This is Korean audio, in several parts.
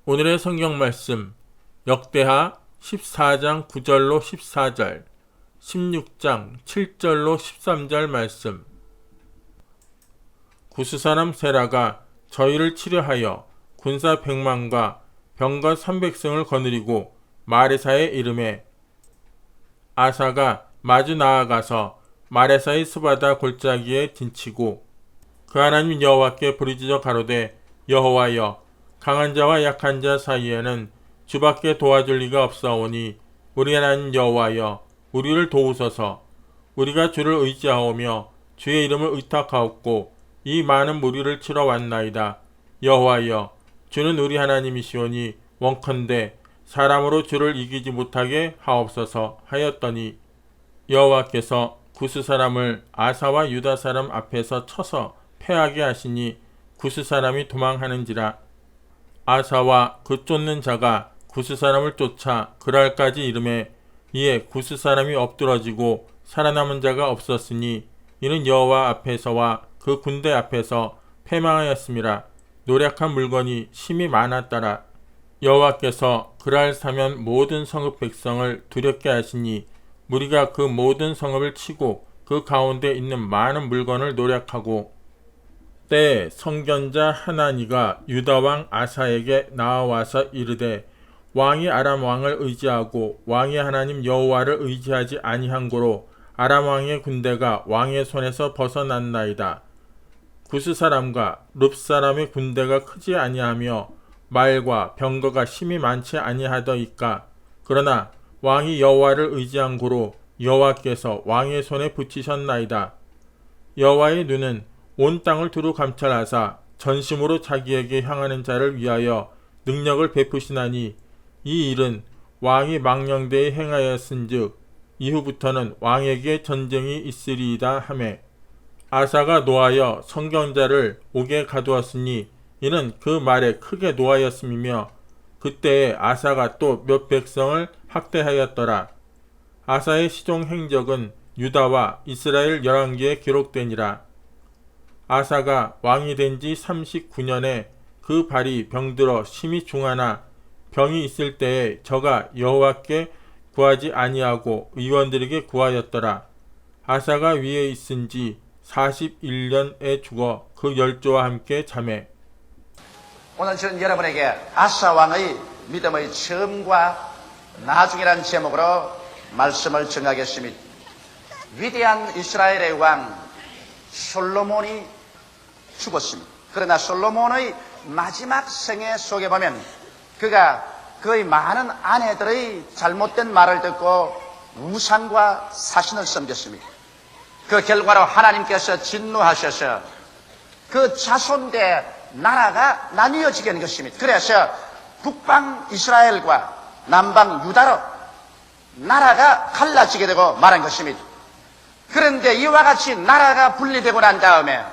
오늘의 성경 말씀 역대하 14장 9절로 14절, 16장 7절로 13절 말씀. 구스사람 세라가 저희를 치려하여 군사 100만과 병거 300승을 거느리고 마레사에 이르매 아사가 마주 나아가서 마레사의 스바다 골짜기에 딘치고 그 하나님 여호와께 부르짖어 가로되 여호와여 강한 자와 약한 자 사이에는 주밖에 도와줄 리가 없사오니 우리 하나님 여호와여 우리를 도우소서. 우리가 주를 의지하오며 주의 이름을 의탁하옵고 이 많은 무리를 치러 왔나이다. 여호와여 주는 우리 하나님이시오니 원컨대 사람으로 주를 이기지 못하게 하옵소서 하였더니 여호와께서 구스 사람을 아사와 유다 사람 앞에서 쳐서 패하게 하시니 구스 사람이 도망하는지라. 아사와 그 쫓는 자가 구스 사람을 쫓아 그랄까지 이르매 이에 구스 사람이 엎드러지고 살아남은 자가 없었으니 이는 여호와 앞에서와 그 군대 앞에서 패망하였음이라. 노력한 물건이 심히 많았더라. 여호와께서 그랄 사면 모든 성읍 백성을 두렵게 하시니 무리가 그 모든 성읍을 치고 그 가운데 있는 많은 물건을 노력하고 때에 선견자 하나니가 유다왕 아사에게 나와와서 이르되 왕이 아람 왕을 의지하고 왕의 하나님 여호와를 의지하지 아니한 고로 아람 왕의 군대가 왕의 손에서 벗어났나이다. 구스 사람과 룹 사람의 군대가 크지 아니하며 말과 병거가 심히 많지 아니하더이까. 그러나 왕이 여호와를 의지한 고로 여호와께서 왕의 손에 붙이셨나이다. 여호와의 눈은 온 땅을 두루 감찰하사 전심으로 자기에게 향하는 자를 위하여 능력을 베푸시나니 이 일은 왕이 망령되이 행하였은즉 이후부터는 왕에게 전쟁이 있으리이다 하매 아사가 노하여 선경자를 옥에 가두었으니 이는 그 말에 크게 노하였음이며 그때에 아사가 또 몇 백성을 학대하였더라. 아사의 시종 행적은 유다와 이스라엘 11개에 기록되니라. 아사가 왕이 된 지 39년에 그 발이 병들어 심히 중하나 병이 있을 때에 저가 여호와께 구하지 아니하고 의원들에게 구하였더라. 아사가 위에 있은 지 41년에 죽어 그 열조와 함께 잠에. 오늘 저는 여러분에게 아사 왕의 믿음의 처음과 나중이라는 제목으로 말씀을 전하겠습니다. 위대한 이스라엘의 왕 솔로몬이 죽었습니다. 그러나 솔로몬의 마지막 생애 속에 보면 그가 그의 많은 아내들의 잘못된 말을 듣고 우상과 사신을 섬겼습니다. 그 결과로 하나님께서 진노하셔서 그 자손대 나라가 나뉘어지게 된 것입니다. 그래서 북방 이스라엘과 남방 유다로 나라가 갈라지게 되고 말한 것입니다. 그런데 이와 같이 나라가 분리되고 난 다음에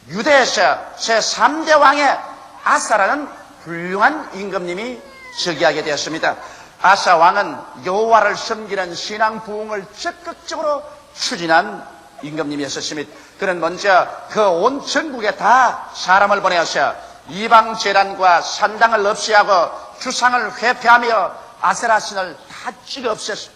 유대에서 제3대 왕의 아사라는 훌륭한 임금님이 즉위하게 되었습니다. 아사 왕은 여호와를 섬기는 신앙 부흥을 적극적으로 추진한 임금님이었습니다. 그는 먼저 그 온 전국에 다 사람을 보내어서 이방 제단과 산당을 없애하고 주상을 회폐하며 아세라 신을 다 찍어 없앴습니다.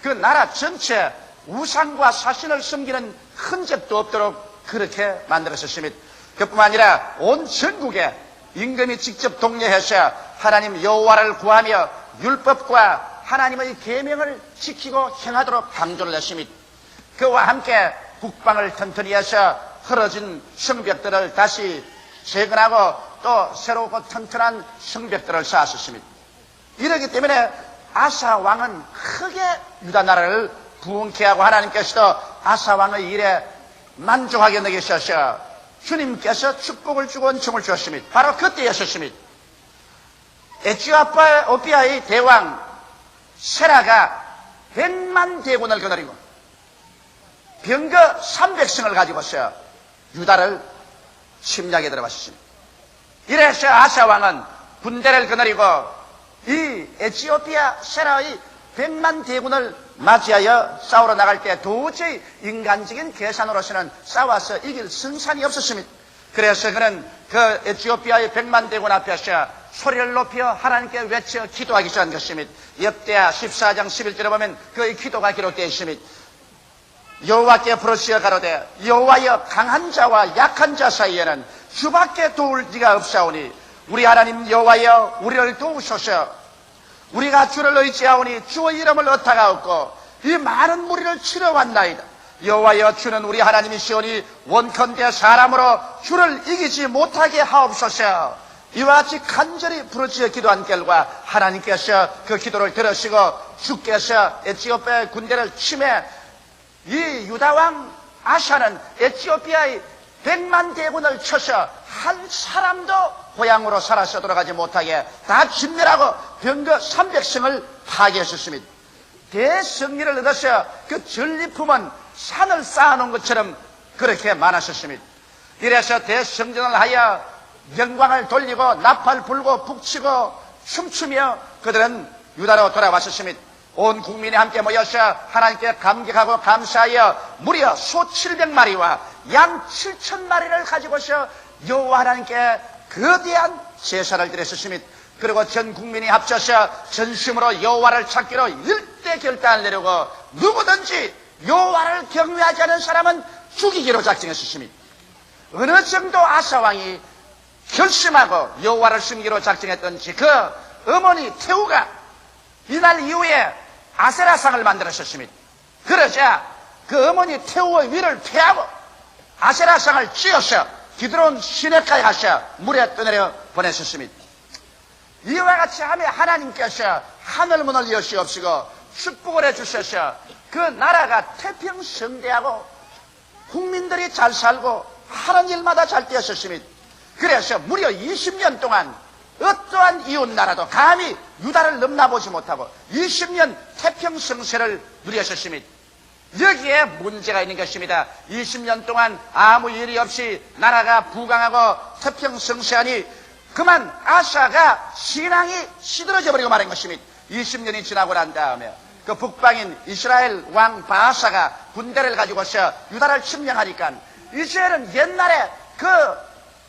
그 나라 전체 우상과 사신을 섬기는 흔적도 없도록 그렇게 만들었습니다. 그뿐만 아니라 온 전국에 임금이 직접 독려해서 하나님 여호와를 구하며 율법과 하나님의 계명을 지키고 행하도록 강조를 했습니다. 그와 함께 국방을 튼튼히 해서 흐러진 성벽들을 다시 재건하고 또 새롭고 튼튼한 성벽들을 쌓았습니다. 이러기 때문에 아사 왕은 크게 유다 나라를 부흥케 하고 하나님께서도 아사 왕의 일에 만족하게 여기셔서 주님께서 축복을 주고 은총을 주었습니다. 바로 그때였습니다. 에티오피아의 대왕 세라가 100만 대군을 거느리고 병거 300승을 가지고서 유다를 침략에 들어갔습니다. 이래서 아사 왕은 군대를 거느리고 이 에티오피아 세라의 100만 대군을 맞이하여 싸우러 나갈 때 도저히 인간적인 계산으로서는 싸워서 이길 승산이 없었습니다. 그래서 그는 그 에티오피아의 100만 대군 앞에서 소리를 높여 하나님께 외쳐 기도하기 시작한 것입니다. 역대하 14장 11절에 보면 그의 기도가 기록되어 있습니다. 여호와께 부르시어 가로되 여호와여 강한 자와 약한 자 사이에는 주밖에 도울 이가 없사오니 우리 하나님 여호와여 우리를 도우소서. 우리가 주를 의지하오니 주의 이름을 의탁하옵고 이 많은 무리를 치러 왔나이다. 여호와여 주는 우리 하나님이시오니 원컨대 사람으로 주를 이기지 못하게 하옵소서. 이와 같이 간절히 부르짖어 기도한 결과 하나님께서 그 기도를 들으시고 주께서 에티오피아의 군대를 침해 이 유다왕 아샤는 에티오피아의 100만 대군을 쳐서 한 사람도 고향으로 살아서 돌아가지 못하게 다 진멸하고 병거 300성을 파괴했습니다. 대승리를 얻어서 그 전리품은 산을 쌓아놓은 것처럼 그렇게 많았었습니다. 이래서 대성전을 하여 영광을 돌리고 나팔 불고 북치고 춤추며 그들은 유다로 돌아왔었습니다. 온 국민이 함께 모여서 하나님께 감격하고 감사하여 무려 소 700마리와 양 7,000마리를 가지고서 여호와 하나님께 거대한 제사를 드렸었습니다. 그리고 전 국민이 합쳐서 전심으로 여호와를 찾기로 일대 결단을 내리고 누구든지 여호와를 경외하지 않은 사람은 죽이기로 작정했었습니다. 어느 정도 아사 왕이 결심하고 여호와를 숨기로 작정했던지 그 어머니 태우가 이날 이후에 아세라상을 만들었었습니다. 그러자 그 어머니 태우의 위를 폐하고 아세라상을 찧어서 기드론 시내가에 가서 물에 떠내려 보냈었습니다. 이와 같이 하며 하나님께서 하늘문을 여시옵시고 축복을 해주셔서 그 나라가 태평성대하고 국민들이 잘 살고 하는 일마다 잘 되었었습니다. 그래서 무려 20년 동안 어떠한 이웃 나라도 감히 유다를 넘나보지 못하고 20년 태평성세를 누렸었습니다. 여기에 문제가 있는 것입니다. 20년 동안 아무 일이 없이 나라가 부강하고 태평성세하니 그만 아사가 신앙이 시들어져 버리고 말한 것입니다. 20년이 지나고 난 다음에 그 북방인 이스라엘 왕 바하사가 군대를 가지고서 유다를 침략하니까 이스라엘은 옛날에 그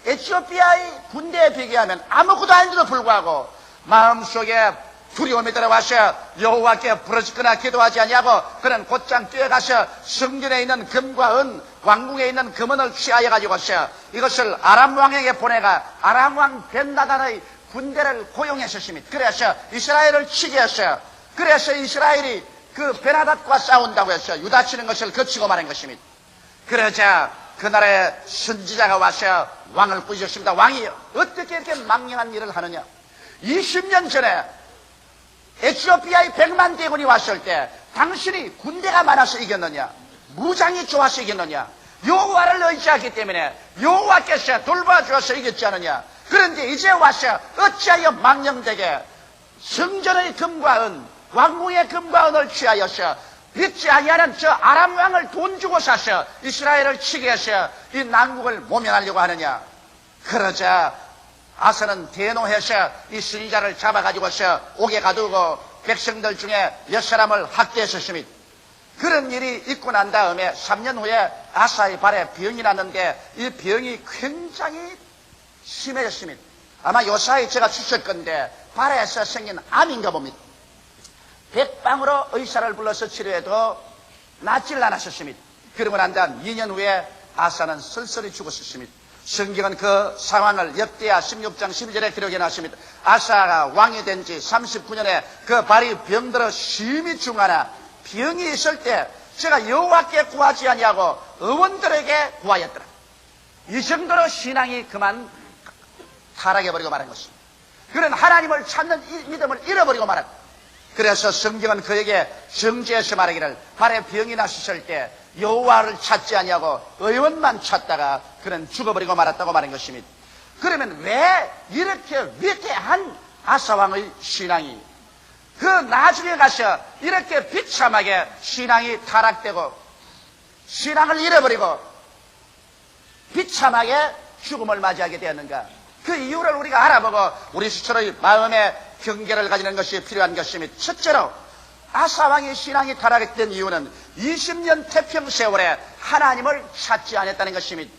에티오피아의 군대에 비교하면 아무것도 아닌데도 불구하고 마음속에 두려움이 들어와서 여호와께 부르짖거나 기도하지 아니하고 그는 곧장 뛰어가서 성전에 있는 금과 은, 왕궁에 있는 금은을 취하여 가지고서 이것을 아람 왕에게 보내가 아람 왕 벤나단의 군대를 고용했었습니다. 그래서 이스라엘을 치게 했어요. 그래서 이스라엘이 그 베나닷과 싸운다고 해서 유다 치는 것을 거치고 말한 것입니다. 그러자 그 나라의 선지자가 와서 왕을 꾸짖었습니다. 왕이 어떻게 이렇게 망령한 일을 하느냐. 20년 전에 에티오피아의 100만 대군이 왔을 때 당신이 군대가 많아서 이겼느냐, 무장이 좋아서 이겼느냐, 여호와를 의지하기 때문에 여호와께서 돌봐주어서 이겼지 않느냐. 그런데 이제 와서 어찌하여 망령되게 성전의 금과 은, 왕궁의 금과 은을 취하여서 믿지 아니하는 저 아람 왕을 돈 주고 사서 이스라엘을 치게 해서 이 난국을 모면하려고 하느냐. 그러자 아사는 대노해서 이 선지자를 잡아가지고서 옥에 가두고 백성들 중에 몇 사람을 학대했었습니다. 그런 일이 있고 난 다음에 3년 후에 아사의 발에 병이 났는데 이 병이 굉장히 심해졌습니다. 아마 요사이 제가 주실 건데 발에서 생긴 암인가 봅니다. 백방으로 의사를 불러서 치료해도 낫질 않았었습니다. 그러고 난 다음 2년 후에 아사는 쓸쓸히 죽었었습니다. 성경은 그 상황을 역대하 16장 12절에 기록해 놨습니다. 아사가 왕이 된 지 39년에 그 발이 병들어 심히 중하나 병이 있을 때 제가 여호와께 구하지 아니하고 의원들에게 구하였더라. 이 정도로 신앙이 그만 타락해버리고 말한 것입니다. 그는 하나님을 찾는 이 믿음을 잃어버리고 말았다. 그래서 성경은 그에게 정죄해서 말하기를 발에 병이 났을 때 여호와를 찾지 아니하고 의원만 찾다가 그는 죽어버리고 말았다고 말한 것입니다. 그러면 왜 이렇게 위대한 아사왕의 신앙이 그 나중에 가서 이렇게 비참하게 신앙이 타락되고 신앙을 잃어버리고 비참하게 죽음을 맞이하게 되었는가? 그 이유를 우리가 알아보고 우리 스스로의 마음의 경계를 가지는 것이 필요한 것입니다. 첫째로 아사왕의 신앙이 타락했던 이유는 20년 태평 세월에 하나님을 찾지 않았다는 것입니다.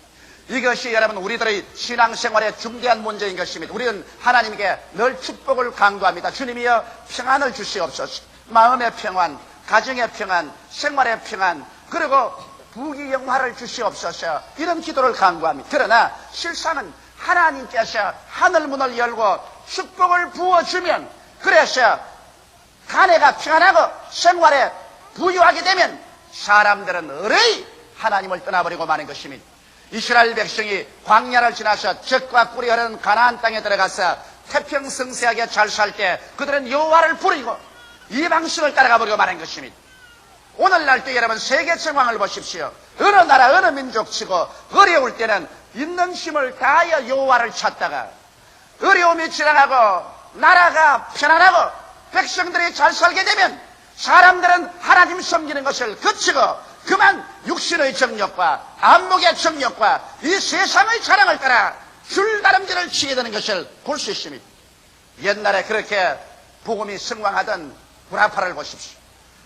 이것이 여러분 우리들의 신앙생활의 중대한 문제인 것입니다. 우리는 하나님께 늘 축복을 간구합니다. 주님이여 평안을 주시옵소서. 마음의 평안, 가정의 평안, 생활의 평안, 그리고 부귀영화를 주시옵소서. 이런 기도를 간구합니다. 그러나 실상은 하나님께서 하늘문을 열고 축복을 부어주면, 그래서 가내가 평안하고 생활에 부유하게 되면 사람들은 의뢰이 하나님을 떠나버리고 마는 것입니다. 이스라엘 백성이 광야를 지나서 젖과 꿀이 흐르는 가나안 땅에 들어가서 태평성세하게 잘 살 때 그들은 여호와를 부르고 이방신을 따라가 버리고 마는 것입니다. 오늘날도 여러분 세계 정황을 보십시오. 어느 나라 어느 민족 치고 어려울 때는 있는 힘을 다하여 여호와를 찾다가 어려움이 지나가고 나라가 편안하고 백성들이 잘 살게 되면 사람들은 하나님 섬기는 것을 그치고 그만 육신의 정욕과 안목의 정욕과 이 세상의 자랑을 따라 줄다름질을 치게 되는 것을 볼 수 있습니다. 옛날에 그렇게 복음이 성황하던 구라파를 보십시오.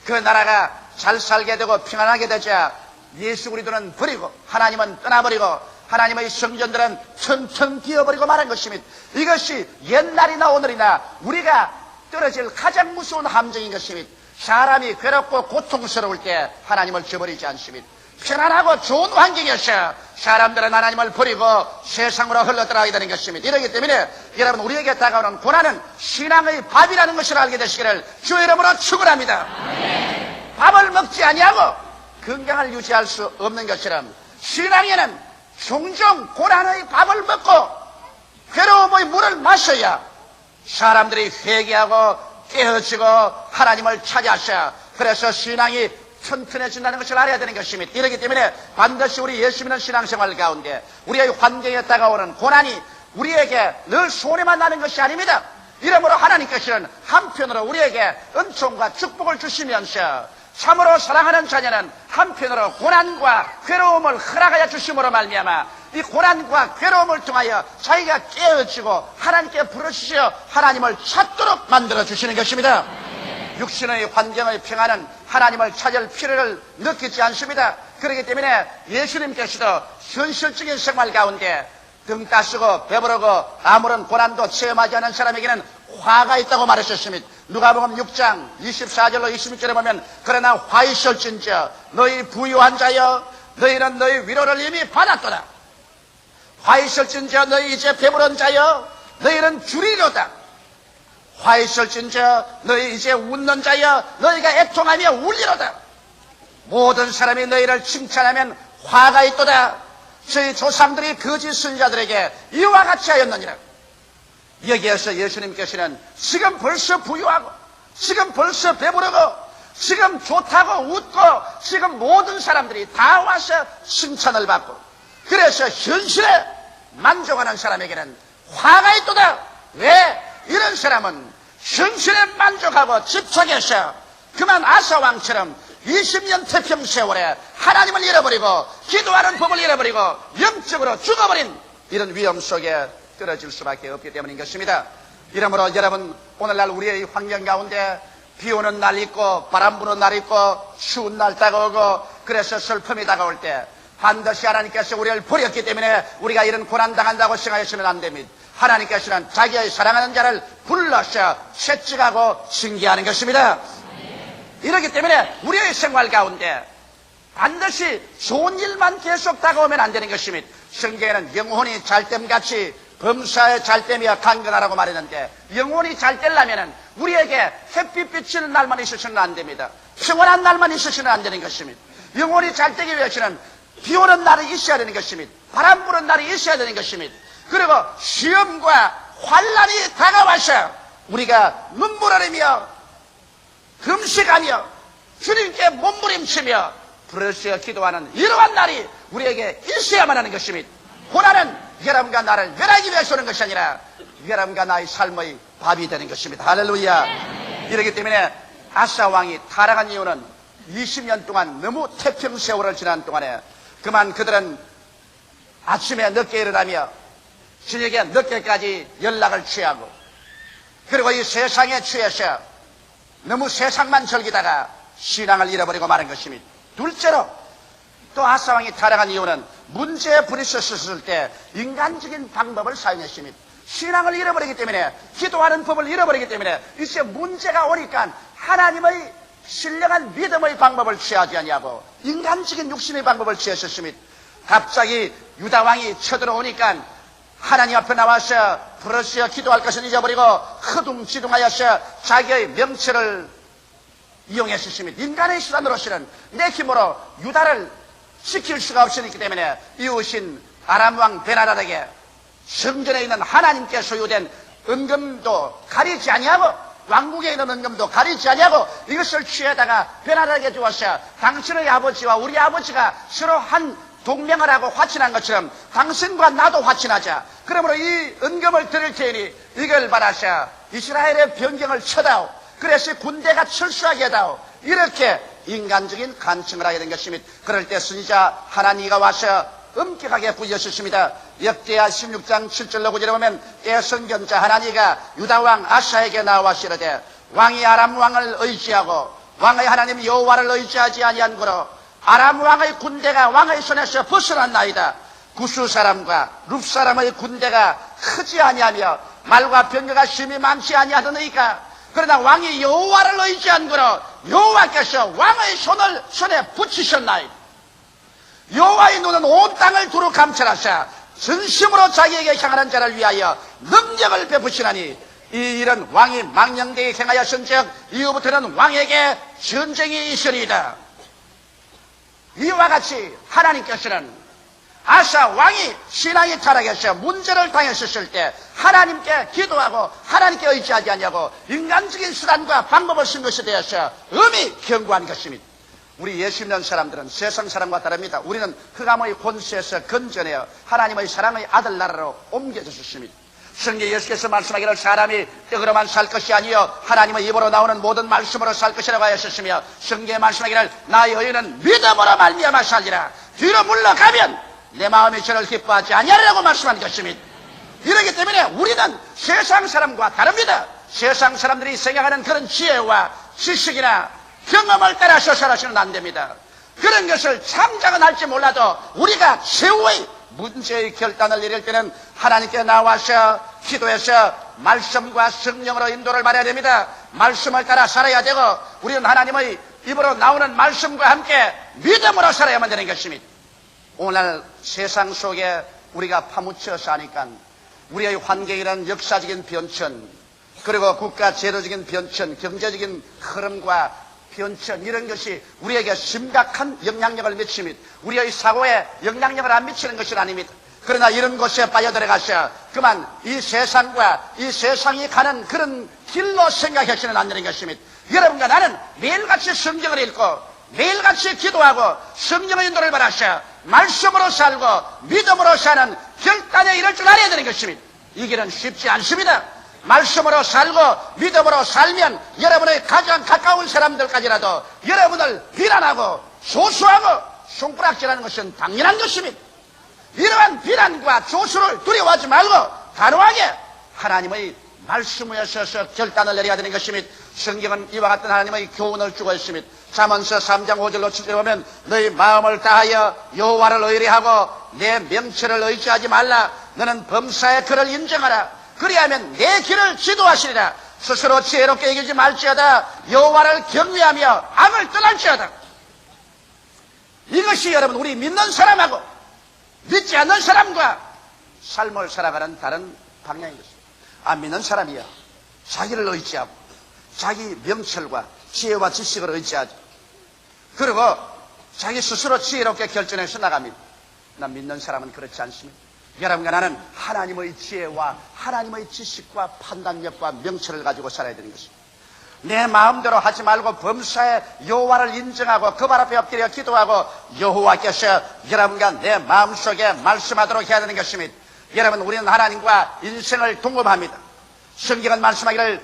그 나라가 잘 살게 되고 평안하게 되자 예수 그리스도는 버리고 하나님은 떠나버리고 하나님의 성전들은 텅텅 비어버리고 말한 것입니다. 이것이 옛날이나 오늘이나 우리가 떨어질 가장 무서운 함정인 것입니다. 사람이 괴롭고 고통스러울 때 하나님을 저버리지 않습니다. 편안하고 좋은 환경이었어요. 사람들은 하나님을 버리고 세상으로 흘러들어가게 되는 것입니다. 이러기 때문에 여러분 우리에게 다가오는 고난은 신앙의 밥이라는 것을 알게 되시기를 주 이름으로 축원합니다. 밥을 먹지 아니하고 건강을 유지할 수 없는 것처럼 신앙에는 종종 고난의 밥을 먹고 괴로움의 물을 마셔야 사람들이 회개하고 깨어지고 하나님을 찾아서 그래서 신앙이 튼튼해진다는 것을 알아야 되는 것입니다. 이렇기 때문에 반드시 우리 예수 믿는 신앙생활 가운데 우리의 환경에 다가오는 고난이 우리에게 늘 손해만 나는 것이 아닙니다. 이러므로 하나님께서는 한편으로 우리에게 은총과 축복을 주시면서 참으로 사랑하는 자녀는 한편으로 고난과 괴로움을 허락하여 주심으로 말미암아 이 고난과 괴로움을 통하여 자기가 깨어지고 하나님께 부르시어 하나님을 찾도록 만들어 주시는 것입니다. 육신의 환경의 평안은 하나님을 찾을 필요를 느끼지 않습니다. 그렇기 때문에 예수님께서도 현실적인 생활 가운데 등 따시고 배부르고 아무런 고난도 체험하지 않은 사람에게는 화가 있다고 말하셨습니다. 누가복음 6장 24절로 26절에 보면 그러나 화 있을진저 너희 부유한 자여 너희는 너희 위로를 이미 받았도다. 화 있을진저 너희 이제 배부른 자여 너희는 주리로다. 화 있을진저 너희 이제 웃는 자여 너희가 애통하며 울리로다. 모든 사람이 너희를 칭찬하면 화가 있도다. 저희 조상들이 거짓 선지자들에게 이와 같이 하였느니라. 여기에서 예수님께서는 지금 벌써 부유하고 지금 벌써 배부르고 지금 좋다고 웃고 지금 모든 사람들이 다 와서 칭찬을 받고 그래서 현실에 만족하는 사람에게는 화가 있도다. 왜? 이런 사람은 현실에 만족하고 집착해서 그만 아사왕처럼 20년 태평 세월에 하나님을 잃어버리고 기도하는 법을 잃어버리고 영적으로 죽어버린 이런 위험 속에 떨어질 수밖에 없기 때문인 것입니다. 이러므로 여러분 오늘날 우리의 환경 가운데 비 오는 날 있고 바람 부는 날 있고 추운 날 다가오고 그래서 슬픔이 다가올 때 반드시 하나님께서 우리를 버렸기 때문에 우리가 이런 고난 당한다고 생각하시면 안 됩니다. 하나님께서는 자기의 사랑하는 자를 불러서 채찍하고 징계하는 것입니다. 이렇기 때문에 우리의 생활 가운데 반드시 좋은 일만 계속 다가오면 안 되는 것입니다. 성경에는 영혼이 잘됨같이 범사에 잘됨이야 강건하라고 말했는데 영혼이 잘 되려면 우리에게 햇빛 비치는 날만 있어서는 안 됩니다. 평온한 날만 있어서는 안 되는 것입니다. 영혼이 잘 되기 위해서는 비 오는 날이 있어야 되는 것입니다. 바람 부는 날이 있어야 되는 것입니다. 그리고 시험과 환난이 다가와서 우리가 눈물 흘리며 금식하며 주님께 몸부림치며 부르짖어 기도하는 이러한 날이 우리에게 있어야만 하는 것입니다. 고난은 여러분과 나를 멸하기 위해서 오는 것이 아니라 여러분과 나의 삶의 밥이 되는 것입니다. 할렐루야. 이렇기 때문에 아사 왕이 타락한 이유는 20년 동안 너무 태평 세월을 지난 동안에 그만 그들은 아침에 늦게 일어나며 저녁에 늦게까지 연락을 취하고 그리고 이 세상에 취해서 너무 세상만 즐기다가 신앙을 잃어버리고 마는 것입니다. 둘째로 또 아사왕이 타락한 이유는 문제에 부딪혔을 때 인간적인 방법을 사용했습니다. 신앙을 잃어버리기 때문에, 기도하는 법을 잃어버리기 때문에 이제 문제가 오니까 하나님의 신령한 믿음의 방법을 취하지 아니하고 인간적인 육신의 방법을 취하셨습니다. 갑자기 유다왕이 쳐들어오니까 하나님 앞에 나와서 부르시어 기도할 것을 잊어버리고 허둥지둥하여서 자기의 명체를 이용했었습니다. 인간의 수단으로서는 내 힘으로 유다를 지킬 수가 없었기 때문에 이웃인 아람왕 베나다에게 성전에 있는 하나님께 소유된 은금도 가리지 아니하고 왕국에 있는 은금도 가리지 아니하고 이것을 취해다가 베나다에게 주어서 당신의 아버지와 우리 아버지가 서로 한 동맹을 하고 화친한 것처럼 당신과 나도 화친하자. 그러므로 이 은금을 드릴 테니 이걸 받아서 이스라엘의 변경을 쳐다오. 그래서 군대가 철수하게 해다오. 이렇게 인간적인 간청을 하게 된 것입니다. 그럴 때 선지자 하나니가 와서 엄격하게 부여셨습니다. 역대하 16장 7절로 9절에 보면 예선견자 하나니가 유다왕 아사에게 나와서 이르되 왕이 아람 왕을 의지하고 왕의 하나님 여호와를 의지하지 아니한 거로 아람 왕의 군대가 왕의 손에서 벗어났나이다. 구스 사람과 룹 사람의 군대가 크지 아니하며 말과 병거가 심히 많지 아니하더니까 그러나 왕이 여호와를 의지한 거로 여호와께서 왕의 손에 붙이셨나이다. 여호와의 눈은 온 땅을 두루 감찰하사 전심으로 자기에게 향하는 자를 위하여 능력을 베푸시나니 이 일은 왕이 망령되게 행하였은즉 이후부터는 왕에게 전쟁이 있으리이다. 이와 같이 하나님께서는 아사 왕이 신앙이 타락해서 문제를 당했었을 때 하나님께 기도하고 하나님께 의지하지 아니하고 인간적인 수단과 방법을 쓴 것에 대해서 엄히 경고한 것입니다. 우리 예수 믿는 사람들은 세상 사람과 다릅니다. 우리는 흑암의 권세에서 건져내어 하나님의 사랑의 아들 나라로 옮겨졌습니다. 성경 예수께서 말씀하기를 사람이 떡으로만 살 것이 아니요 하나님의 입으로 나오는 모든 말씀으로 살 것이라고 하셨으며 성경에 말씀하기를 나의 의인은 믿음으로 말미암아 살리라. 뒤로 물러가면 내 마음이 저를 기뻐하지 아니하리라고 말씀한 것입니다. 이러기 때문에 우리는 세상 사람과 다릅니다. 세상 사람들이 생각하는 그런 지혜와 지식이나 경험을 따라서 살아서는 안 됩니다. 그런 것을 참작은 할지 몰라도 우리가 최후의 문제의 결단을 내릴 때는 하나님께 나와서 기도해서 말씀과 성령으로 인도를 받아야 됩니다. 말씀을 따라 살아야 되고 우리는 하나님의 입으로 나오는 말씀과 함께 믿음으로 살아야만 되는 것입니다. 오늘 세상 속에 우리가 파묻혀 사니까 우리의 환경이라는 역사적인 변천, 그리고 국가 제도적인 변천, 경제적인 흐름과 변천, 이런 것이 우리에게 심각한 영향력을 미칩니다. 우리의 사고에 영향력을 안 미치는 것은 아닙니다. 그러나 이런 곳에 빠져들어가서 그만 이 세상과 이 세상이 가는 그런 길로 생각해서는 안 되는 것입니다. 여러분과 나는 매일같이 성경을 읽고 매일같이 기도하고 성령의 인도를 받아서 말씀으로 살고 믿음으로 사는 결단에 이를 줄 알아야 되는 것입니다. 이 길은 쉽지 않습니다. 말씀으로 살고 믿음으로 살면 여러분의 가장 가까운 사람들까지라도 여러분을 비난하고 조수하고 손가락질하는 것은 당연한 것입니다. 이러한 비난과 조수를 두려워하지 말고 단호하게 하나님의 말씀 위에 서서 결단을 내려야 되는 것입니다. 성경은 이와 같은 하나님의 교훈을 주고 있습니다. 잠언서 3장 5절로 7절에 보면 너희 마음을 다하여 여호와를 의뢰하고 내 명철을 의지하지 말라. 너는 범사의 그를 인정하라. 그리하면 내 길을 지도하시리라. 스스로 지혜롭게 이기지 말지어다. 여호와를 경외하며 악을 떠날지어다. 이것이 여러분 우리 믿는 사람하고 믿지 않는 사람과 삶을 살아가는 다른 방향인 것입니다. 안 믿는 사람이야 자기를 의지하고 자기 명철과 지혜와 지식을 의지하죠. 그리고 자기 스스로 지혜롭게 결정해서 나갑니다. 난 믿는 사람은 그렇지 않습니다. 여러분과 나는 하나님의 지혜와 하나님의 지식과 판단력과 명철을 가지고 살아야 되는 것입니다. 내 마음대로 하지 말고 범사에 여호와를 인정하고 그 발 앞에 엎드려 기도하고 여호와께서 여러분과 내 마음속에 말씀하도록 해야 되는 것입니다. 여러분 우리는 하나님과 인생을 동급합니다. 성경은 말씀하기를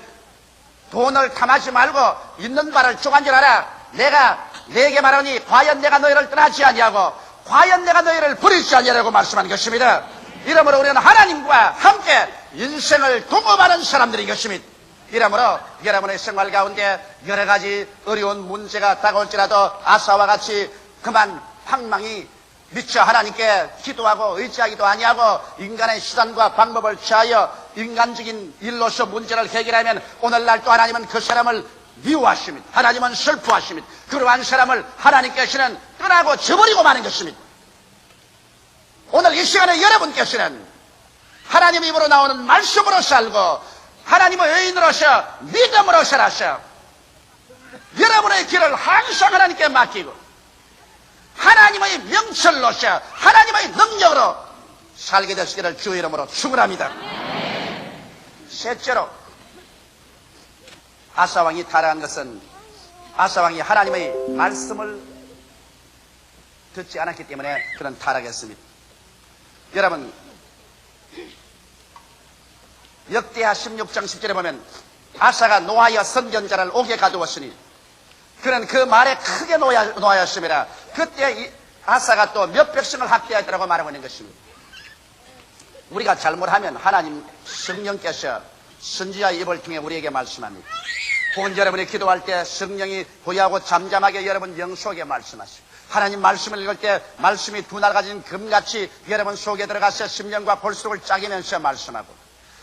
돈을 탐하지 말고 있는 바를 쪼간질하라. 내가 네게 말하니 과연 내가 너희를 떠나지 아니하고 과연 내가 너희를 버리지 아니하라고 말씀하는 것입니다. 이러므로 우리는 하나님과 함께 인생을 동업하는 사람들인 것입니다. 이러므로 여러분의 생활 가운데 여러 가지 어려운 문제가 다가올지라도 아사와 같이 그만 방망이 미처 하나님께 기도하고 의지하기도 아니하고 인간의 수단과 방법을 취하여 인간적인 일로서 문제를 해결하면 오늘날 또 하나님은 그 사람을 미워하십니다. 하나님은 슬퍼하십니다. 그러한 사람을 하나님께서는 떠나고 저버리고 마는 것입니다. 오늘 이 시간에 여러분께서는 하나님 입으로 나오는 말씀으로 살고 하나님의 의인으로서 믿음으로 살아서 여러분의 길을 항상 하나님께 맡기고 하나님의 명철로서 하나님의 능력으로 살게 되시기를 주의 이름으로 축원합니다. 셋째로 아사왕이 타락한 것은 아사왕이 하나님의 말씀을 듣지 않았기 때문에 그런 타락했습니다. 여러분 역대하 16장 10절에 보면 아사가 노하여 선견자를 옥에 가두었으니 그는 그 말에 크게 노하였습니다. 그때 아사가 또 몇 백성을 학대하였다고 말하고 있는 것입니다. 우리가 잘못하면 하나님 성령께서 선지자의 입을 통해 우리에게 말씀합니다. 혹은 여러분이 기도할 때 성령이 고요하고 잠잠하게 여러분 영 속에 말씀하시고 하나님 말씀을 읽을 때 말씀이 두 날 가진 금같이 여러분 속에 들어가서 심령과 볼수록을 짜기면서 말씀하고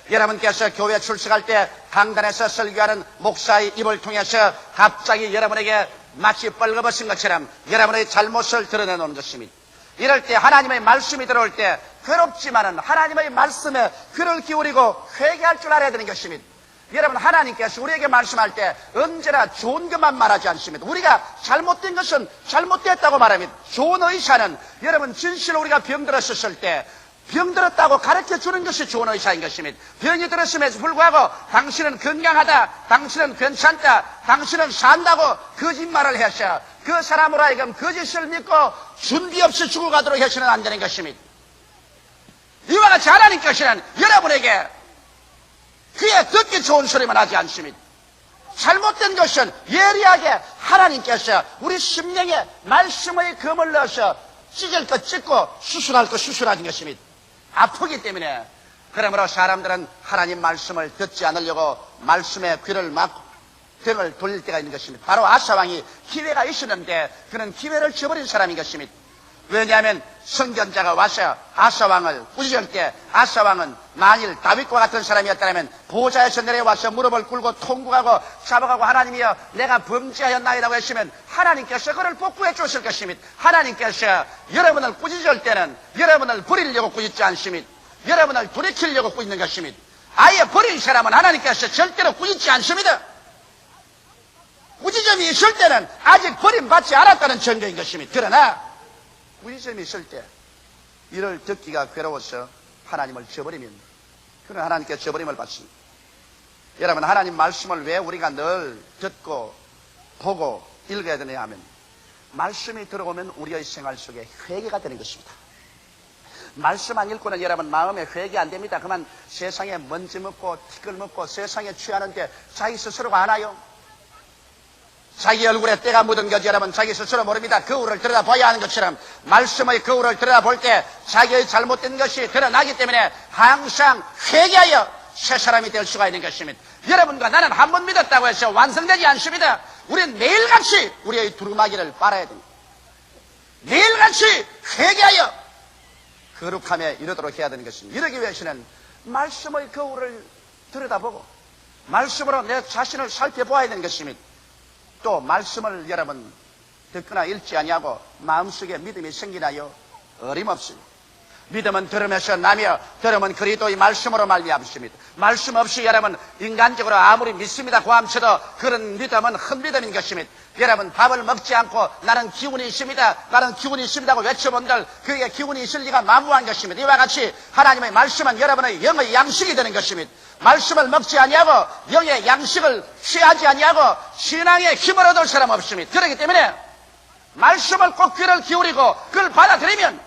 여러분께서 교회 출석할 때 강단에서 설교하는 목사의 입을 통해서 갑자기 여러분에게 마치 뻘거벗은 것처럼 여러분의 잘못을 드러내놓는 것입니다. 이럴 때 하나님의 말씀이 들어올 때 괴롭지만은 하나님의 말씀에 귀를 기울이고 회개할 줄 알아야 되는 것입니다. 여러분 하나님께서 우리에게 말씀할 때 언제나 좋은 것만 말하지 않습니다. 우리가 잘못된 것은 잘못됐다고 말합니다. 좋은 의사는 여러분 진실로 우리가 병들었을 때 병들었다고 가르쳐주는 것이 좋은 의사인 것입니다. 병이 들었음에도 불구하고 당신은 건강하다, 당신은 괜찮다, 당신은 산다고 거짓말을 해서 그 사람으로 하여금 거짓을 믿고 준비 없이 죽어가도록 해서는 안 되는 것입니다. 이와 같이 하나님께서는 여러분에게 귀에 듣기 좋은 소리만 하지 않습니다. 잘못된 것은 예리하게 하나님께서 우리 심령에 말씀의 검을 넣어서 찢을 것 찢고 수술할 것 수술하는 것입니다. 아프기 때문에 그러므로 사람들은 하나님 말씀을 듣지 않으려고 말씀에 귀를 막고 등을 돌릴 때가 있는 것입니다. 바로 아사왕이 기회가 있었는데 그는 기회를 저버린 사람인 것입니다. 왜냐하면 선견자가 와서 아사왕을 꾸짖을 때 아사왕은 만일 다윗과 같은 사람이었다면 보좌에서 내려와서 무릎을 꿇고 통곡하고 잡아가고 하나님이여 내가 범죄하였나이라고 했으면 하나님께서 그를 복구해 줬을 것입니다. 하나님께서 여러분을 꾸짖을 때는 여러분을 버리려고 꾸짖지 않습니다. 여러분을 돌이키려고 꾸짖는 것입니다. 아예 버린 사람은 하나님께서 절대로 꾸짖지 않습니다. 꾸짖음이 있을 때는 아직 버림받지 않았다는 증거인 것입니다. 그러나 꾸짖음이 있을 때 이를 듣기가 괴로워서 하나님을 저버리면 그는 하나님께 저버림을 받습니다. 여러분 하나님 말씀을 왜 우리가 늘 듣고 보고 읽어야 되냐 하면 말씀이 들어오면 우리의 생활 속에 회개가 되는 것입니다. 말씀 안 읽고는 여러분 마음에 회개 안 됩니다. 그만 세상에 먼지 묻고 티끌 묻고 세상에 취하는데 자기 스스로가 아나요? 자기 얼굴에 때가 묻은 것이 여러분 자기 스스로 모릅니다. 거울을 들여다봐야 하는 것처럼 말씀의 거울을 들여다볼 때 자기의 잘못된 것이 드러나기 때문에 항상 회개하여 새 사람이 될 수가 있는 것입니다. 여러분과 나는 한 번 믿었다고 해서 완성되지 않습니다. 우리는 매일같이 우리의 두루마기를 빨아야 됩니다. 매일같이 회개하여 거룩함에 이르도록 해야 되는 것입니다. 이러기 위해서는 말씀의 거울을 들여다보고 말씀으로 내 자신을 살펴보아야 되는 것입니다. 또 말씀을 여러분 듣거나 읽지 아니하고 마음속에 믿음이 생기나요? 어림없습니다. 믿음은 들으면서 나며 들으면 그리스도의 말씀으로 말미암습니다. 말씀 없이 여러분 인간적으로 아무리 믿습니다 고함쳐도 그런 믿음은 헛믿음인 것입니다. 여러분 밥을 먹지 않고 나는 기운이 있습니다, 나는 기운이 있습니다고 외쳐본들 그게 기운이 있을 리가 만무한 것입니다. 이와 같이 하나님의 말씀은 여러분의 영의 양식이 되는 것입니다. 말씀을 먹지 아니하고 영의 양식을 취하지 아니하고 신앙의 힘을 얻을 사람 없습니다. 그렇기 때문에 말씀을 꼭 귀를 기울이고 그걸 받아들이면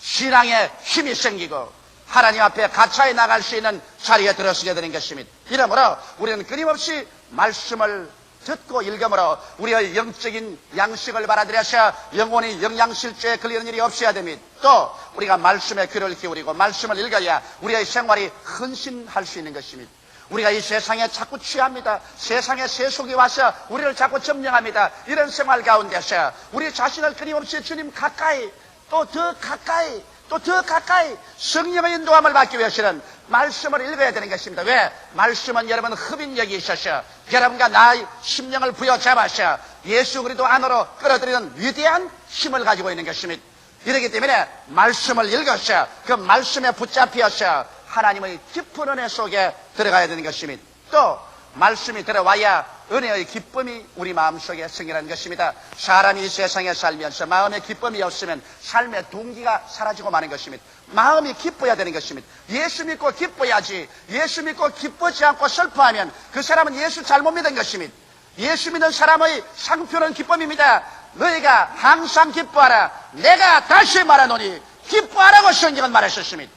신앙의 힘이 생기고 하나님 앞에 가차에 나갈 수 있는 자리에 들어서게 되는 것입니다. 이러므로 우리는 끊임없이 말씀을 듣고 읽음으로 우리의 영적인 양식을 받아들여서 영혼이 영양실조에 걸리는 일이 없어야 됩니다. 또 우리가 말씀에 귀를 기울이고 말씀을 읽어야 우리의 생활이 헌신할 수 있는 것입니다. 우리가 이 세상에 자꾸 취합니다. 세상에 세속이 와서 우리를 자꾸 점령합니다. 이런 생활 가운데서 우리 자신을 끊임없이 주님 가까이, 또 더 가까이, 또 더 가까이 성령의 인도함을 받기 위해서는 말씀을 읽어야 되는 것입니다. 왜? 말씀은 여러분 흡인력이 있어서 여러분과 나의 심령을 부여잡아서 예수 그리스도 안으로 끌어들이는 위대한 힘을 가지고 있는 것입니다. 이렇기 때문에 말씀을 읽어서 그 말씀에 붙잡혀서 하나님의 깊은 은혜 속에 들어가야 되는 것입니다. 또 말씀이 들어와야 은혜의 기쁨이 우리 마음속에 생기는 것입니다. 사람이 이 세상에 살면서 마음의 기쁨이 없으면 삶의 동기가 사라지고 마는 것입니다. 마음이 기뻐야 되는 것입니다. 예수 믿고 기뻐야지. 예수 믿고 기쁘지 않고 슬퍼하면 그 사람은 예수 잘못 믿은 것입니다. 예수 믿는 사람의 상표는 기쁨입니다. 너희가 항상 기뻐하라. 내가 다시 말하노니 기뻐하라고 성경은 말했었습니다.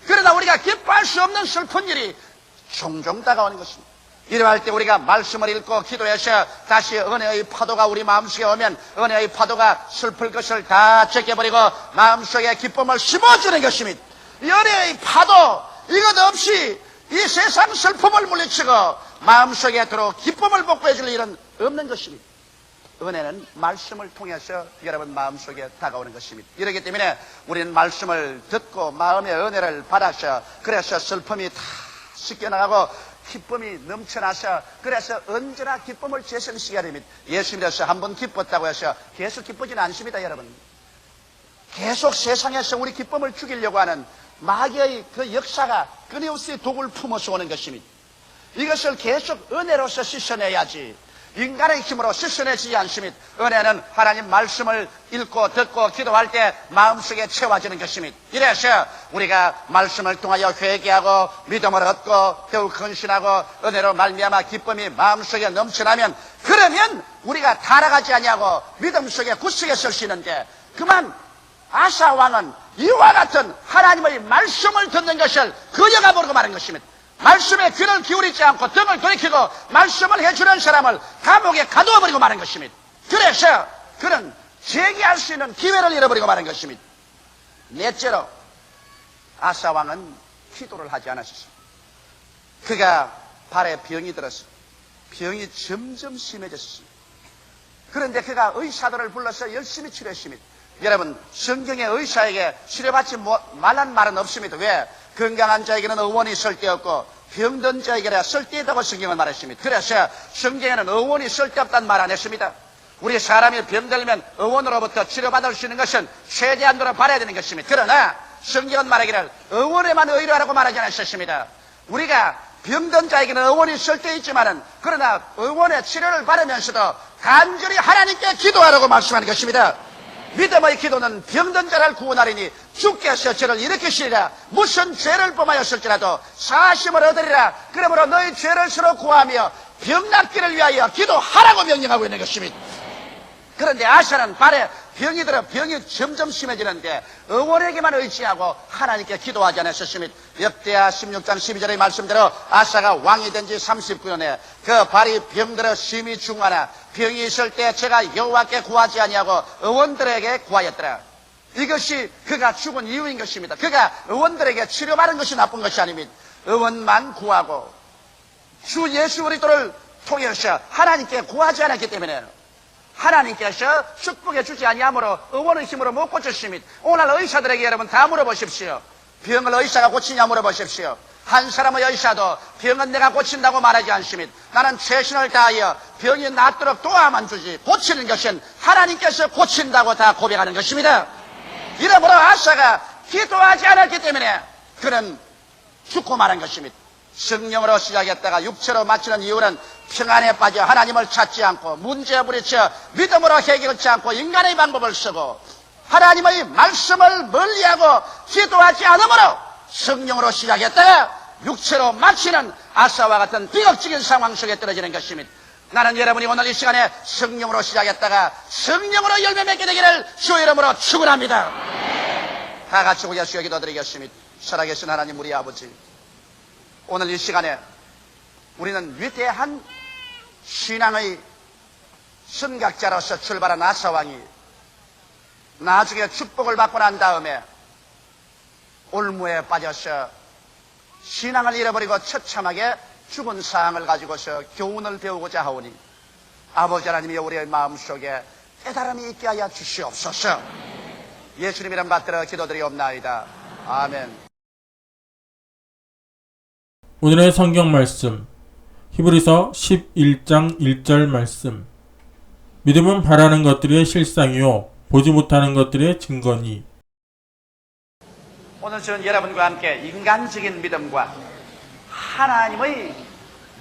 그러나 우리가 기뻐할 수 없는 슬픈 일이 종종 다가오는 것입니다. 이러할 때 우리가 말씀을 읽고 기도해서 다시 은혜의 파도가 우리 마음속에 오면 은혜의 파도가 슬플 것을 다 제껴버리고 마음속에 기쁨을 심어주는 것입니다. 이 은혜의 파도 이것 없이 이 세상 슬픔을 물리치고 마음속에 들어 기쁨을 복구해줄 일은 없는 것입니다. 은혜는 말씀을 통해서 여러분 마음속에 다가오는 것입니다. 이렇기 때문에 우리는 말씀을 듣고 마음의 은혜를 받아서 그래서 슬픔이 다 씻겨나가고 기쁨이 넘쳐나서 그래서 언제나 기쁨을 재생시켜야 됩니다. 예수 믿어서 한번 기뻤다고 해서 계속 기쁘지는 않습니다. 여러분 계속 세상에서 우리 기쁨을 죽이려고 하는 마귀의 그 역사가 끊임없이 독을 품어서 오는 것입니다. 이것을 계속 은혜로서 씻어내야지 인간의 힘으로 씻어내지 않습니다. 은혜는 하나님 말씀을 읽고 듣고 기도할 때 마음속에 채워지는 것입니다. 이래서 우리가 말씀을 통하여 회개하고 믿음을 얻고 더욱 헌신하고 은혜로 말미암아 기쁨이 마음속에 넘쳐나면 그러면 우리가 타락하지 아니하고 믿음 속에 굳세게 설 수 있는데 그만 아사 왕은 이와 같은 하나님의 말씀을 듣는 것을 거저가 버리고 마는 것입니다. 말씀에 귀를 기울이지 않고 등을 돌이키고 말씀을 해주는 사람을 감옥에 가두어버리고 마는 것입니다. 그래서 그는 재기할 수 있는 기회를 잃어버리고 마는 것입니다. 넷째로 아사 왕은 기도를 하지 않았습니다. 그가 발에 병이 들었습니다. 병이 점점 심해졌습니다. 그런데 그가 의사들을 불러서 열심히 치료했습니다. 여러분 성경의 의사에게 치료받지 말란 말은 없습니다. 왜? 건강한 자에게는 의원이 쓸데없고 병든 자에게는 쓸데있다고 성경은 말했습니다. 그래서 성경에는 의원이 쓸데없다는 말 안 했습니다. 우리 사람이 병들면 의원으로부터 치료받을 수 있는 것은 최대한도로 바라야 되는 것입니다. 그러나 성경은 말하기를 의원에만 의뢰하라고 말하지 않았습니다. 우리가 병든 자에게는 의원이 쓸데있지만은 그러나 의원의 치료를 받으면서도 간절히 하나님께 기도하라고 말씀하는 것입니다. 믿음의 기도는 병든 자를 구원하리니 주께서 저를 일으키시리라. 무슨 죄를 범하였을지라도 사심을 얻으리라. 그러므로 너희 죄를 서로 구하며 병 낫기를 위하여 기도하라고 명령하고 있는 것입니다. 그런데 아사는 발에 병이 들어 병이 점점 심해지는데 의원에게만 의지하고 하나님께 기도하지 않았었습니다. 역대하 16장 12절의 말씀대로 아사가 왕이 된 지 39년에 그 발이 병들어 심히 중하나 병이 있을 때 제가 여호와께 구하지 아니하고 의원들에게 구하였더라. 이것이 그가 죽은 이유인 것입니다. 그가 의원들에게 치료받은 것이 나쁜 것이 아닙니다. 의원만 구하고 주 예수 그리스도를 통해서 하나님께 구하지 않았기 때문에 하나님께서 축복해 주지 아니하므로 의원의 힘으로 못 고쳤습니다. 오늘 의사들에게 여러분 다 물어보십시오. 병을 의사가 고치냐 물어보십시오. 한 사람의 의사도 병은 내가 고친다고 말하지 않습니다. 나는 최선을 다하여 병이 낫도록 도와만 주지 고치는 것은 하나님께서 고친다고 다 고백하는 것입니다. 이러므로 아사가 기도하지 않았기 때문에 그는 죽고 말한 것입니다. 성령으로 시작했다가 육체로 마치는 이유는 평안에 빠져 하나님을 찾지 않고 문제에 부딪혀 믿음으로 해결치 않고 인간의 방법을 쓰고 하나님의 말씀을 멀리하고 기도하지 않으므로 성령으로 시작했다가 육체로 마치는 아사와 같은 비극적인 상황 속에 떨어지는 것입니다. 나는 여러분이 오늘 이 시간에 성령으로 시작했다가 성령으로 열매 맺게 되기를 주의 이름으로 축원합니다. 다 같이 우리 예수의 기도드리겠습니다. 살아계신 하나님 우리 아버지, 오늘 이 시간에 우리는 위대한 신앙의 선각자로서 출발한 아사왕이 나중에 축복을 받고 난 다음에 올무에 빠져서 신앙을 잃어버리고 처참하게 죽은 사항을 가지고서 교훈을 배우고자 하오니 아버지 하나님이 우리의 마음속에 깨달음이 있게 하여 주시옵소서. 예수님 이름 받들어 기도드리옵나이다. 아멘. 오늘의 성경 말씀 히브리서 11장 1절 말씀. 믿음은 바라는 것들의 실상이요 보지 못하는 것들의 증거니. 오늘 저는 여러분과 함께 인간적인 믿음과 하나님의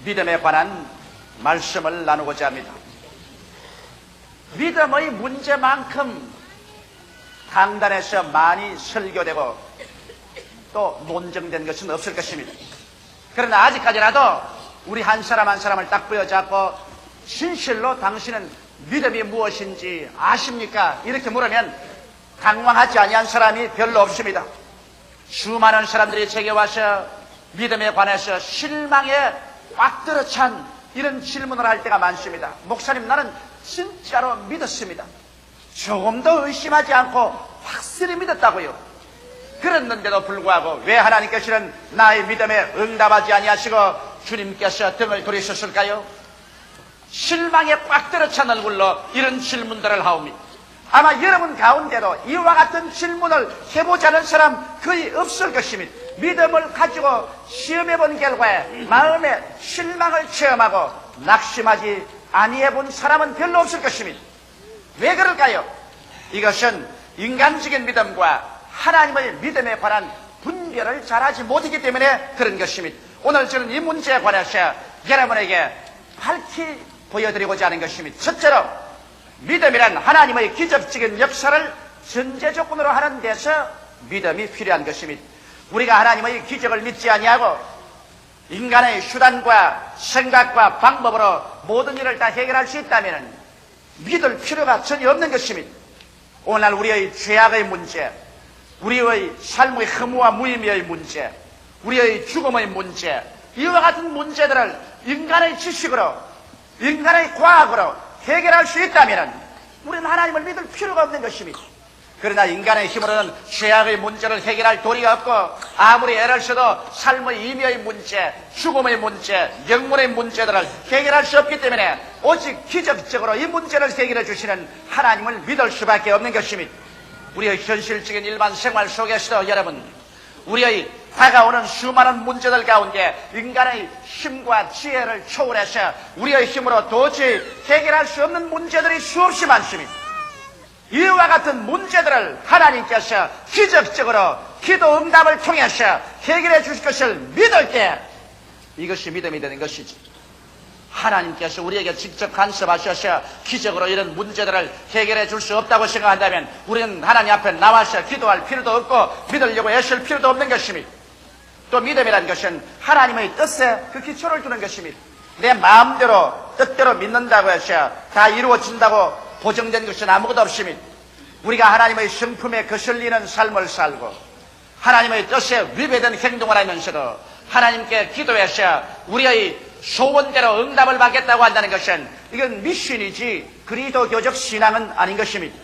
믿음에 관한 말씀을 나누고자 합니다. 믿음의 문제만큼 강단에서 많이 설교되고 또 논쟁된 것은 없을 것입니다. 그러나 아직까지라도 우리 한 사람 한 사람을 딱 부여잡고 진실로 당신은 믿음이 무엇인지 아십니까? 이렇게 물으면 당황하지 아니한 사람이 별로 없습니다. 수많은 사람들이 제게 와서 믿음에 관해서 실망에 꽉 들어찬 이런 질문을 할 때가 많습니다. 목사님, 나는 진짜로 믿었습니다. 조금도 의심하지 않고 확실히 믿었다고요. 그랬는데도 불구하고 왜 하나님께서는 나의 믿음에 응답하지 아니하시고 주님께서 등을 돌리셨을까요? 실망에 꽉 들어찬 얼굴로 이런 질문들을 하옵니다. 아마 여러분 가운데도 이와 같은 질문을 해보자는 사람 거의 없을 것입니다. 믿음을 가지고 시험해본 결과에 마음에 실망을 체험하고 낙심하지 아니해본 사람은 별로 없을 것입니다. 왜 그럴까요? 이것은 인간적인 믿음과 하나님의 믿음에 관한 분별을 잘하지 못하기 때문에 그런 것입니다. 오늘 저는 이 문제에 관해서 여러분에게 밝히 보여드리고자 하는 것입니다. 첫째로 믿음이란 하나님의 기적적인 역사를 전제 조건으로 하는 데서 믿음이 필요한 것입니다. 우리가 하나님의 기적을 믿지 아니하고 인간의 수단과 생각과 방법으로 모든 일을 다 해결할 수 있다면 믿을 필요가 전혀 없는 것입니다. 오늘날 우리의 죄악의 문제, 우리의 삶의 허무와 무의미의 문제, 우리의 죽음의 문제, 이와 같은 문제들을 인간의 지식으로, 인간의 과학으로 해결할 수 있다면 우리는 하나님을 믿을 필요가 없는 것입니다. 그러나 인간의 힘으로는 죄악의 문제를 해결할 도리가 없고 아무리 애를 써도 삶의 의미의 문제, 죽음의 문제, 영문의 문제들을 해결할 수 없기 때문에 오직 기적적으로 이 문제를 해결해 주시는 하나님을 믿을 수밖에 없는 것입니다. 우리의 현실적인 일반 생활 속에서도 여러분, 우리의 다가오는 수많은 문제들 가운데 인간의 힘과 지혜를 초월해서 우리의 힘으로 도저히 해결할 수 없는 문제들이 수없이 많습니다. 이와 같은 문제들을 하나님께서 기적적으로 기도 응답을 통해서 해결해 주실 것을 믿을 때 이것이 믿음이 되는 것이지. 하나님께서 우리에게 직접 간섭하셔서 기적으로 이런 문제들을 해결해 줄 수 없다고 생각한다면 우리는 하나님 앞에 나와서 기도할 필요도 없고 믿으려고 애쓸 필요도 없는 것입니다. 또 믿음이라는 것은 하나님의 뜻에 그 기초를 두는 것입니다. 내 마음대로 뜻대로 믿는다고 해서 다 이루어진다고 보정된 것은 아무것도 없습니다. 우리가 하나님의 성품에 거슬리는 삶을 살고 하나님의 뜻에 위배된 행동을 하면서도 하나님께 기도해서 우리의 소원대로 응답을 받겠다고 한다는 것은 이건 미신이지 그리스도교적 신앙은 아닌 것입니다.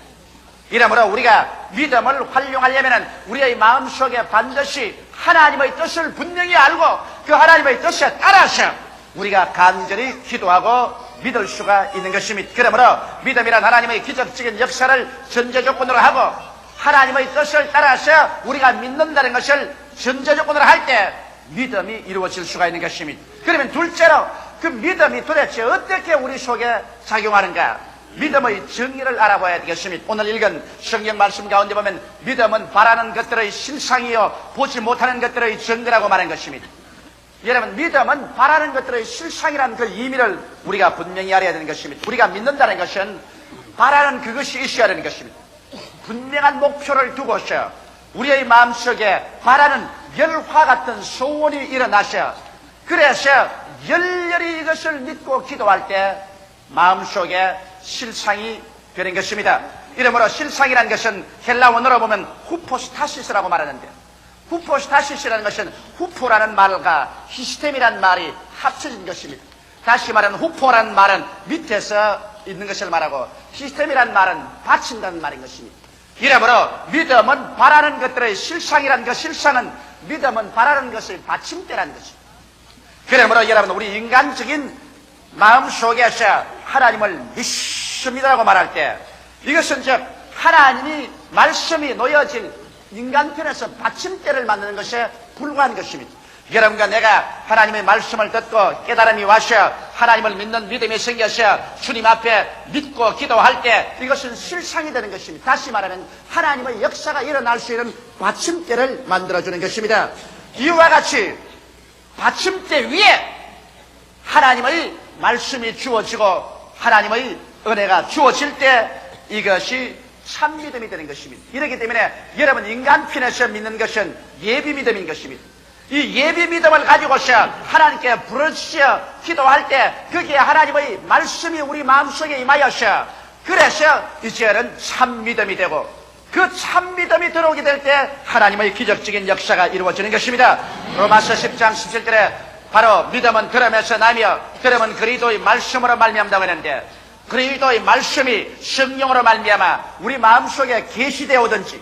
이러므로 우리가 믿음을 활용하려면 우리의 마음속에 반드시 하나님의 뜻을 분명히 알고 그 하나님의 뜻에 따라서 우리가 간절히 기도하고 믿을 수가 있는 것입니다. 그러므로 믿음이란 하나님의 기적적인 역사를 전제 조건으로 하고 하나님의 뜻을 따라서 우리가 믿는다는 것을 전제 조건으로 할 때 믿음이 이루어질 수가 있는 것입니다. 그러면 둘째로 그 믿음이 도대체 어떻게 우리 속에 작용하는가? 믿음의 정의를 알아봐야 되겠습니다. 오늘 읽은 성경 말씀 가운데 보면 믿음은 바라는 것들의 실상이요 보지 못하는 것들의 증거라고 말한 것입니다. 여러분, 믿음은 바라는 것들의 실상이라는 그 의미를 우리가 분명히 알아야 되는 것입니다. 우리가 믿는다는 것은 바라는 그것이 있어야 되는 것입니다. 분명한 목표를 두고서 우리의 마음속에 바라는 열화 같은 소원이 일어나서 그래서 열렬히 이것을 믿고 기도할 때 마음속에 실상이 되는 것입니다. 이러므로 실상이라는 것은 헬라 원어로 보면 후포스타시스라고 말하는데, 후포스타시스라는 것은 후포라는 말과 히스템이라는 말이 합쳐진 것입니다. 다시 말하면 후포라는 말은 밑에서 있는 것을 말하고 히스템이라는 말은 받친다는 말인 것입니다. 이러므로 믿음은 바라는 것들의 실상이라는 것, 실상은 믿음은 바라는 것의 받침대라는 것입니다. 그러므로 여러분, 우리 인간적인 마음속에서 하나님을 믿습니다라고 말할 때, 이것은 즉 하나님이 말씀이 놓여진 인간편에서 받침대를 만드는 것에 불과한 것입니다. 여러분과 내가 하나님의 말씀을 듣고 깨달음이 와서 하나님을 믿는 믿음이 생겨서 주님 앞에 믿고 기도할 때 이것은 실상이 되는 것입니다. 다시 말하면 하나님의 역사가 일어날 수 있는 받침대를 만들어주는 것입니다. 이와 같이 받침대 위에 하나님의 말씀이 주어지고 하나님의 은혜가 주어질 때 이것이 참 믿음이 되는 것입니다. 이렇기 때문에 여러분, 인간편에서 믿는 것은 예비 믿음인 것입니다. 이 예비 믿음을 가지고서 하나님께 부르짖어 기도할 때 그게 하나님의 말씀이 우리 마음속에 임하여서, 그래서 이제는 참 믿음이 되고, 그 참 믿음이 들어오게 될 때 하나님의 기적적인 역사가 이루어지는 것입니다. 로마서 10장 17절에 바로 믿음은 들음에서 나며 들음은 그리스도의 말씀으로 말미암다고 했는데, 그리스도의 말씀이 성령으로 말미암아 우리 마음속에 계시되어 오든지,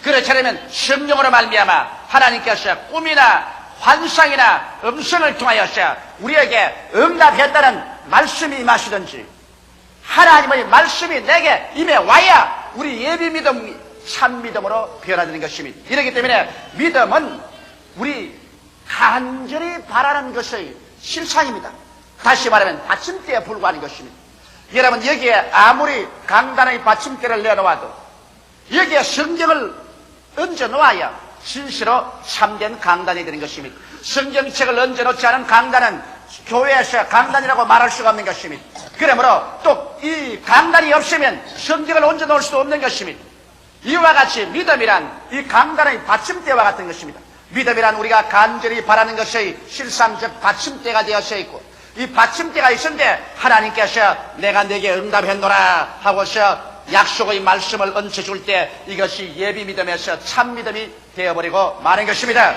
그렇지 않으면 성령으로 말미암아 하나님께서 꿈이나 환상이나 음성을 통하여서 우리에게 응답했다는 말씀이 임하시든지, 하나님의 말씀이 내게 임해 와야 우리 예비 믿음이 참 믿음으로 변화되는 것입니다. 이렇기 때문에 믿음은 우리 간절히 바라는 것의 실상입니다. 다시 말하면 받침대에 불과한 것입니다. 여러분, 여기에 아무리 강단의 받침대를 내놓아도 여기에 성경을 얹어 놓아야 진실로 참된 강단이 되는 것입니다. 성경책을 얹어 놓지 않은 강단은 교회에서 강단이라고 말할 수가 없는 것입니다. 그러므로 또 이 강단이 없으면 성경을 얹어 놓을 수도 없는 것입니다. 이와 같이 믿음이란 이 강단의 받침대와 같은 것입니다. 믿음이란 우리가 간절히 바라는 것의 실상적 받침대가 되어서 있고, 이 받침대가 있는데 하나님께서 내가 내게 응답했노라 하고서 약속의 말씀을 얹혀줄 때 이것이 예비 믿음에서 참 믿음이 되어버리고 마는 것입니다.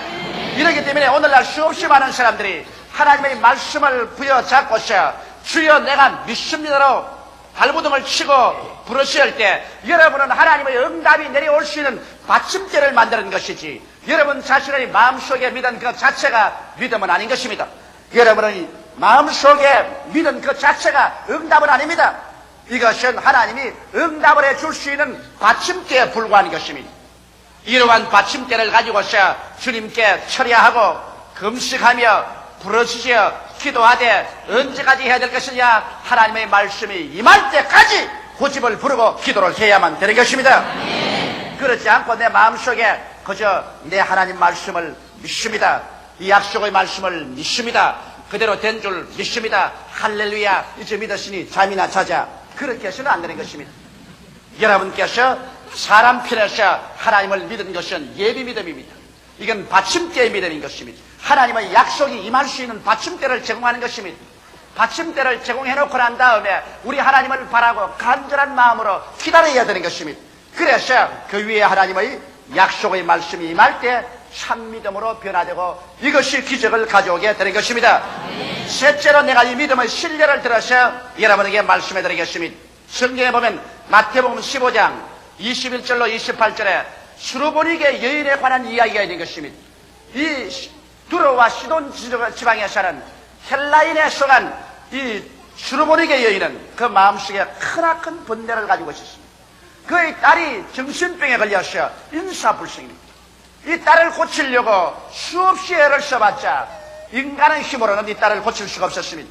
이렇기 때문에 오늘날 수없이 많은 사람들이 하나님의 말씀을 부여잡고서 주여 내가 믿습니다로 발버둥을 치고 부르실 때 여러분은 하나님의 응답이 내려올 수 있는 받침대를 만드는 것이지, 여러분 자신의 마음속에 믿은 그 자체가 믿음은 아닌 것입니다. 여러분의 마음속에 믿은 그 자체가 응답은 아닙니다. 이것은 하나님이 응답을 해줄 수 있는 받침대에 불과한 것입니다. 이러한 받침대를 가지고서 주님께 철야하고 금식하며 부르짖어 기도하되 언제까지 해야 될 것이냐? 하나님의 말씀이 임할 때까지 고집을 부르고 기도를 해야만 되는 것입니다. 그렇지 않고 내 마음속에 그저 내 하나님 말씀을 믿습니다, 이 약속의 말씀을 믿습니다, 그대로 된 줄 믿습니다, 할렐루야 이제 믿었으니 잠이나 자자, 그렇게 해서는 안 되는 것입니다. 여러분께서 사람 편에서 하나님을 믿은 것은 예비 믿음입니다. 이건 받침대의 믿음인 것입니다. 하나님의 약속이 임할 수 있는 받침대를 제공하는 것입니다. 받침대를 제공해놓고 난 다음에 우리 하나님을 바라고 간절한 마음으로 기다려야 되는 것입니다. 그래서 그 위에 하나님의 약속의 말씀이 임할 때 참 믿음으로 변화되고 이것이 기적을 가져오게 되는 것입니다. 셋째로 내가 이 믿음의 신뢰를 들어서 여러분에게 말씀해 드리겠습니다. 성경에 보면 마태복음 15장 21절로 28절에 수르보니게 여인에 관한 이야기가 있는 것입니다. 이 두로와 시돈 지방에 사는 헬라인에 속한 이 수르보니게 여인은 그 마음속에 크나큰 번뇌를 가지고 있었습니다. 그의 딸이 정신병에 걸려서 인사불성입니다. 이 딸을 고치려고 수없이 애를 써봤자 인간의 힘으로는 이 딸을 고칠 수가 없었습니다.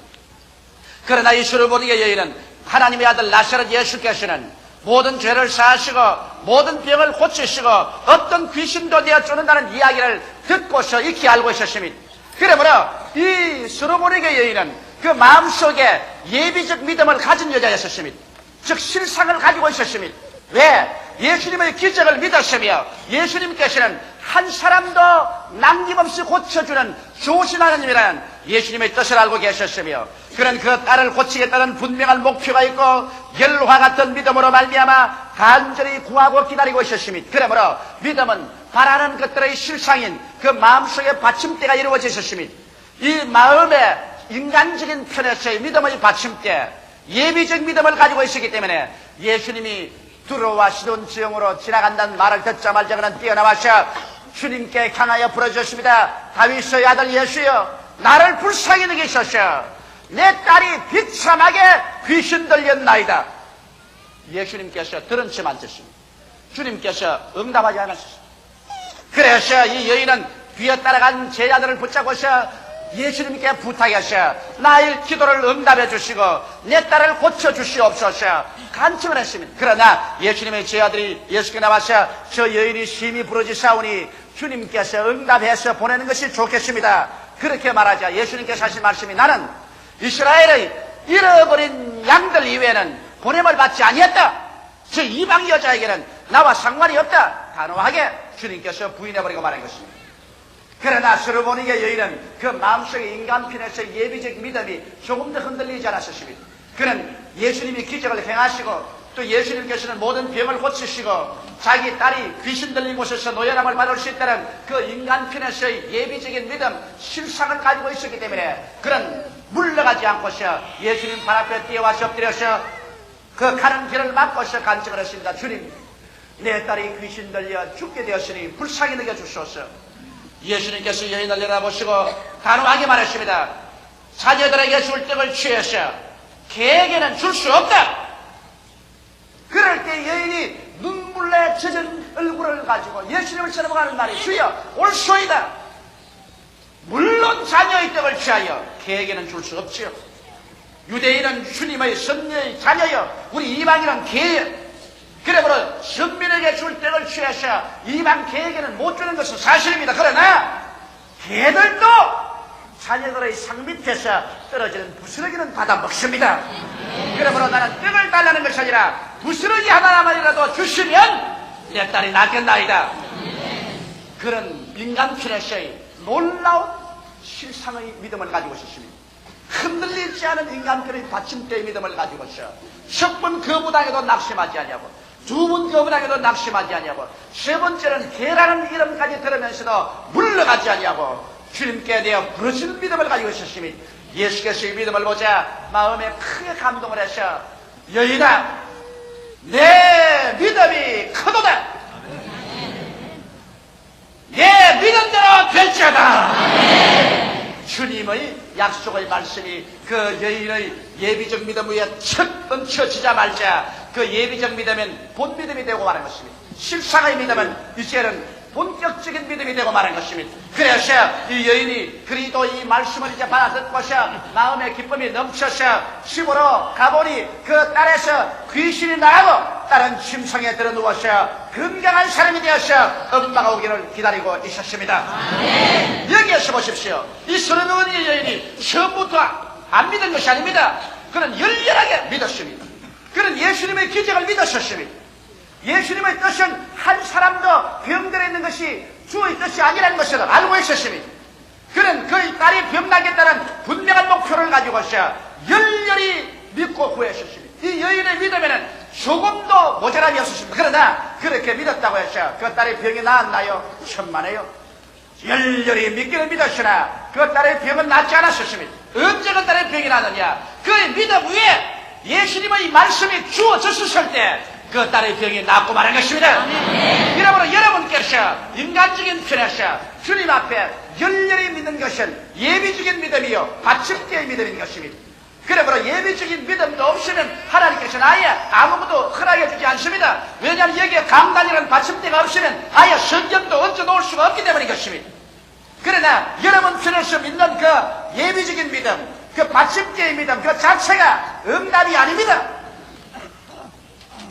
그러나 이 수르보니게 여인은 하나님의 아들 나사렛 예수께서는 모든 죄를 사하시고 모든 병을 고치시고 어떤 귀신도 되어 쫓는다는 이야기를 듣고서 익히 알고 있었습니다. 그러므로 이 수르보니게 여인은 그 마음속에 예비적 믿음을 가진 여자였었습니다. 즉 실상을 가지고 있었습니다. 왜? 예수님의 기적을 믿었으며 예수님께서는 한 사람도 남김없이 고쳐주는 좋으신 하나님이라는 예수님의 뜻을 알고 계셨으며 그는 그 딸을 고치겠다는 분명한 목표가 있고 열화 같은 믿음으로 말미암아 간절히 구하고 기다리고 있었습니다. 그러므로 믿음은 바라는 것들의 실상인 그 마음속에 받침대가 이루어져 있었습니다. 이 마음의 인간적인 편에서의 믿음의 받침대, 예비적 믿음을 가지고 있었기 때문에 예수님이 두로와 시돈 지역으로 지나간다는 말을 듣자마자 그는 뛰어나와서 주님께 향하여 부르짖었습니다. 다윗의 아들 예수여 나를 불쌍히 여기소서. 내 딸이 비참하게 귀신 들렸나이다. 예수님께서 들은 척 앉으십니다. 주님께서 응답하지 않으셨습니다. 그래서 이 여인은 뒤에 따라간 제자들을 붙잡고서 예수님께 부탁하셔 나의 기도를 응답해 주시고 내 딸을 고쳐주시옵소서 간청을 했습니다. 그러나 예수님의 제자들이 예수께 나와서 저 여인이 심히 부러지사오니 주님께서 응답해서 보내는 것이 좋겠습니다. 그렇게 말하자 예수님께서 하신 말씀이 나는 이스라엘의 잃어버린 양들 이외에는 보냄을 받지 아니했다. 저 이방 여자에게는 나와 상관이 없다. 단호하게 주님께서 부인해버리고 말한 것입니다. 그러나 스르보니게 여인은 그 마음속의 인간편에서 예비적 믿음이 조금 더 흔들리지 않았습니다. 그는 예수님이 기적을 행하시고 또 예수님께서는 모든 병을 고치시고 자기 딸이 귀신 들린 곳에서 노연함을 받을 수 있다는 그 인간편에서의 예비적인 믿음, 실상을 가지고 있었기 때문에 그는 물러가지 않고서 예수님 발 앞에 뛰어와서 엎드려서 그 가는 길을 막고서 간청을 했습니다. 주님, 내 딸이 귀신 들려 죽게 되었으니 불쌍히 여겨주소서. 예수님께서 여인을 내려다보시고 단호하게 말했습니다. 자녀들에게 줄 떡을 취해서 개에게는 줄 수 없다. 그럴 때 여인이 눈물에 젖은 얼굴을 가지고 예수님을 쳐다보는 말이 주여 올소이다. 물론 자녀의 떡을 취하여 개에게는 줄 수 없지요. 유대인은 주님의 선녀의 자녀여 우리 이방인은 개예요. 그러므로 선민에게 줄 떡을 취해서 이방 개에게는 못 주는 것은 사실입니다. 그러나 개들도 자녀들의 상 밑에서 떨어지는 부스러기는 받아 먹습니다. 그러므로 나는 떡을 달라는 것이 아니라 부스러기 하나만이라도 주시면 내 딸이 낫겠나이다. 그런 인간편에서의 놀라운 실상의 믿음을 가지고 있었습니다. 흔들리지 않은 인간편의 받침대의 믿음을 가지고서 첫 번 거부당해도 낙심하지 아니하고 두 번 거부당해도 낙심하지 아니하고 세 번째는 개라는 이름까지 들으면서도 물러가지 아니하고 주님께 대해 부르짖는 믿음을 가지고 있었습니다. 예수께서 이 믿음을 보자 마음에 크게 감동을 해서 여인아 내 믿음이 크도다. 내 믿음대로 될지어다. 주님의 약속의 말씀이 그 여인의 예비적 믿음 위에 척 얹혀지자마자 그 예비적 믿음은 본 믿음이 되고 말한 것입니다. 실상의 믿음은 이제는 본격적인 믿음이 되고 말한 것입니다. 그래서 이 여인이 그리도 이 말씀을 이제 받아듣고서 마음의 기쁨이 넘쳐서 집으로 가보니 그 딸에서 귀신이 나가고 딸은 침상에 들어 누워서 건강한 사람이 되어서 엄마가 오기를 기다리고 있었습니다. 여기에서 보십시오. 이 30명의 여인이 처음부터 안 믿은 것이 아닙니다. 그는 열렬하게 믿었습니다. 그는 예수님의 기적을 믿었었습니다. 예수님의 뜻은 한 사람도 병들어 있는 것이 주의 뜻이 아니라는 것을 알고 있었습니다. 그는 그의 딸이 병나겠다는 분명한 목표를 가지고서 열렬히 믿고 구했었습니다. 이 여인의 믿음에는 조금도 모자람이 없었습니다. 그러나 그렇게 믿었다고 해서 그 딸의 병이 나았나요? 천만에요. 열렬히 믿기는 믿었으나 그 딸의 병은 낫지 않았었습니다. 언제 그 딸의 병이 나느냐? 그의 믿음 위에 예수님의 말씀이 주어졌을 때 그 딸의 병이 낫고 말한 것입니다. 이러므로 여러분께서 인간적인 편에서 주님 앞에 열렬히 믿는 것은 예비적인 믿음이요 받침대의 믿음인 것입니다. 그러므로 예비적인 믿음도 없으면 하나님께서는 아예 아무것도 허락해 주지 않습니다. 왜냐하면 여기에 강단이라는 받침대가 없으면 아예 성경도 얹어 놓을 수가 없기 때문인 것입니다. 그러나 여러분 편에서 믿는 그 예비적인 믿음, 그 받침대의 믿음 그 자체가 응답이 아닙니다.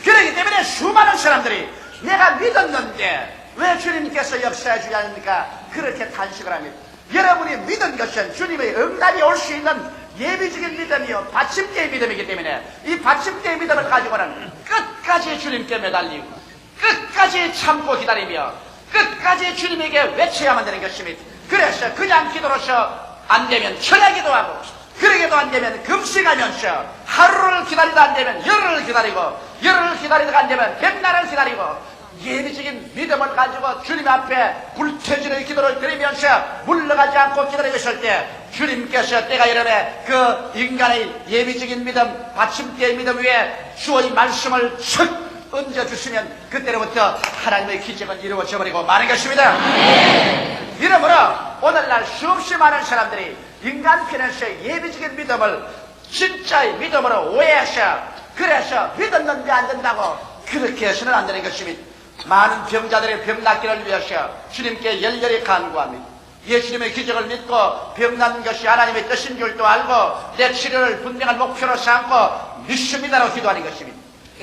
그렇기 때문에 수많은 사람들이 내가 믿었는데 왜 주님께서 역사해 주지 않습니까? 그렇게 탄식을 합니다. 여러분이 믿은 것은 주님의 응답이 올 수 있는 예비적인 믿음이요 받침대의 믿음이기 때문에 이 받침대의 믿음을 가지고는 끝까지 주님께 매달리고 끝까지 참고 기다리며 끝까지 주님에게 외쳐야만 되는 것입니다. 그래서 그냥 기도로서 안 되면 철야 기도하고 그러게도 안 되면 금식하면서 하루를 기다리다 안 되면 열흘을 기다리고 열흘을 기다리다가 안 되면 백날을 기다리고 예비적인 믿음을 가지고 주님 앞에 불태주의 기도를 드리면서 물러가지 않고 기다리고 있을 때 주님께서 때가 이르매 그 인간의 예비적인 믿음 받침대의 믿음 위에 주의 말씀을 척 얹어주시면 그때로부터 하나님의 기적은 이루어져 버리고 마는 것입니다. 이러므로 오늘날 수없이 많은 사람들이 인간 편에서 예비적인 믿음을 진짜의 믿음으로 오해하셔. 그래서 믿었는데 안 된다고 그렇게 해서는 안 되는 것입니다. 많은 병자들의 병 낫기를 위해서 주님께 열렬히 간구합니다. 예수님의 기적을 믿고 병 낫는 것이 하나님의 뜻인 줄도 알고 내 치료를 분명한 목표로 삼고 믿습니다라고 기도하는 것입니다.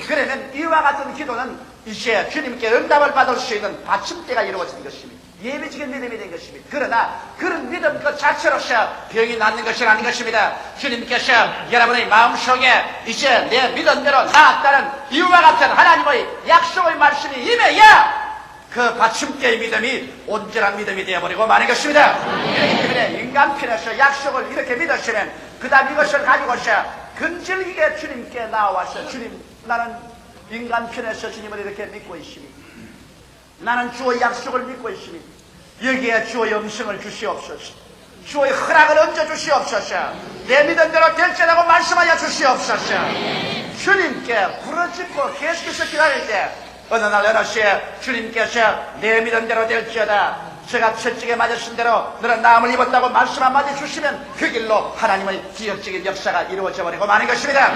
그러면 이와 같은 기도는 이제 주님께 응답을 받을 수 있는 받침대가 이루어지는 것입니다. 예비적인 믿음이 된 것입니다. 그러나 그런 믿음 그 자체로서 병이 낫는 것이 아닌 것입니다. 주님께서 여러분의 마음속에 이제 내 믿은 대로 나았다는 이와 같은 하나님의 약속의 말씀이 임해야 그 받침대의 믿음이 온전한 믿음이 되어버리고 마는 것입니다. 그렇기 때문에 인간 편에서 약속을 이렇게 믿으시면 그 다음 이것을 가지고서 근질기게 주님께 나와서 주님, 나는 인간 편에서 주님을 이렇게 믿고 있습니다. 나는 주의 약속을 믿고 있습니다. 여기에 주의 음성을 주시옵소서. 주의 허락을 얹어 주시옵소서. 내 믿은 대로 될지라고 말씀하여 주시옵소서. 주님께 부르짖고 계속해서 기다릴 때 어느 날 어느 시에 주님께서 내 믿은 대로 될지어다. 제가 채찍에 맞으신 대로 너는 나음을 입었다고 말씀 한마디 주시면 그 길로 하나님의 기적적인 역사가 이루어져 버리고 마는 것입니다.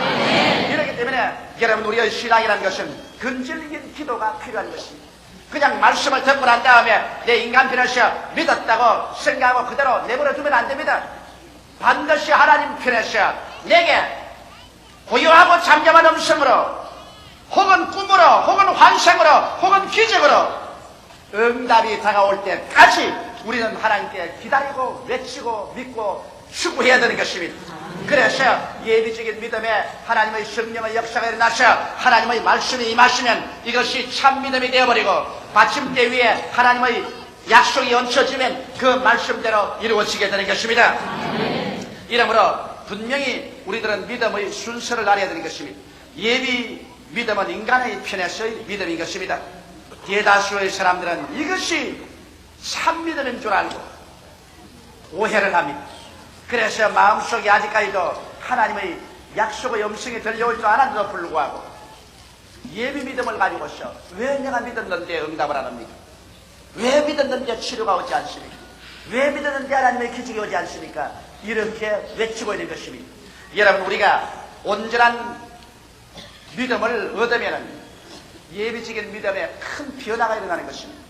이렇기 때문에 여러분, 우리의 신앙이라는 것은 근질긴 기도가 필요한 것입니다. 그냥 말씀을 듣고 난 다음에 내 인간편에서 믿었다고 생각하고 그대로 내버려 두면 안 됩니다. 반드시 하나님 편에서 내게 고요하고 잠잠한 음성으로 혹은 꿈으로 혹은 환상으로 혹은 기적으로 응답이 다가올 때까지 우리는 하나님께 기다리고 외치고 믿고 추구해야 되는 것입니다. 그래서 예비적인 믿음에 하나님의 성령의 역사가 일어나서 하나님의 말씀이 임하시면 이것이 참 믿음이 되어버리고 받침대 위에 하나님의 약속이 얹혀지면 그 말씀대로 이루어지게 되는 것입니다. 이러므로 분명히 우리들은 믿음의 순서를 알아야 되는 것입니다. 예비 믿음은 인간의 편에서의 믿음인 것입니다. 대다수의 사람들은 이것이 참 믿음인 줄 알고 오해를 합니다. 그래서 마음속에 아직까지도 하나님의 약속의 음성이 들려올 줄 알았는데도 불구하고 예비 믿음을 가지고서 왜 내가 믿었는데 응답을 안 합니까? 왜 믿었는데 치료가 오지 않습니까? 왜 믿었는데 하나님의 기적이 오지 않습니까? 이렇게 외치고 있는 것입니다. 여러분, 우리가 온전한 믿음을 얻으면 예비적인 믿음에 큰 변화가 일어나는 것입니다.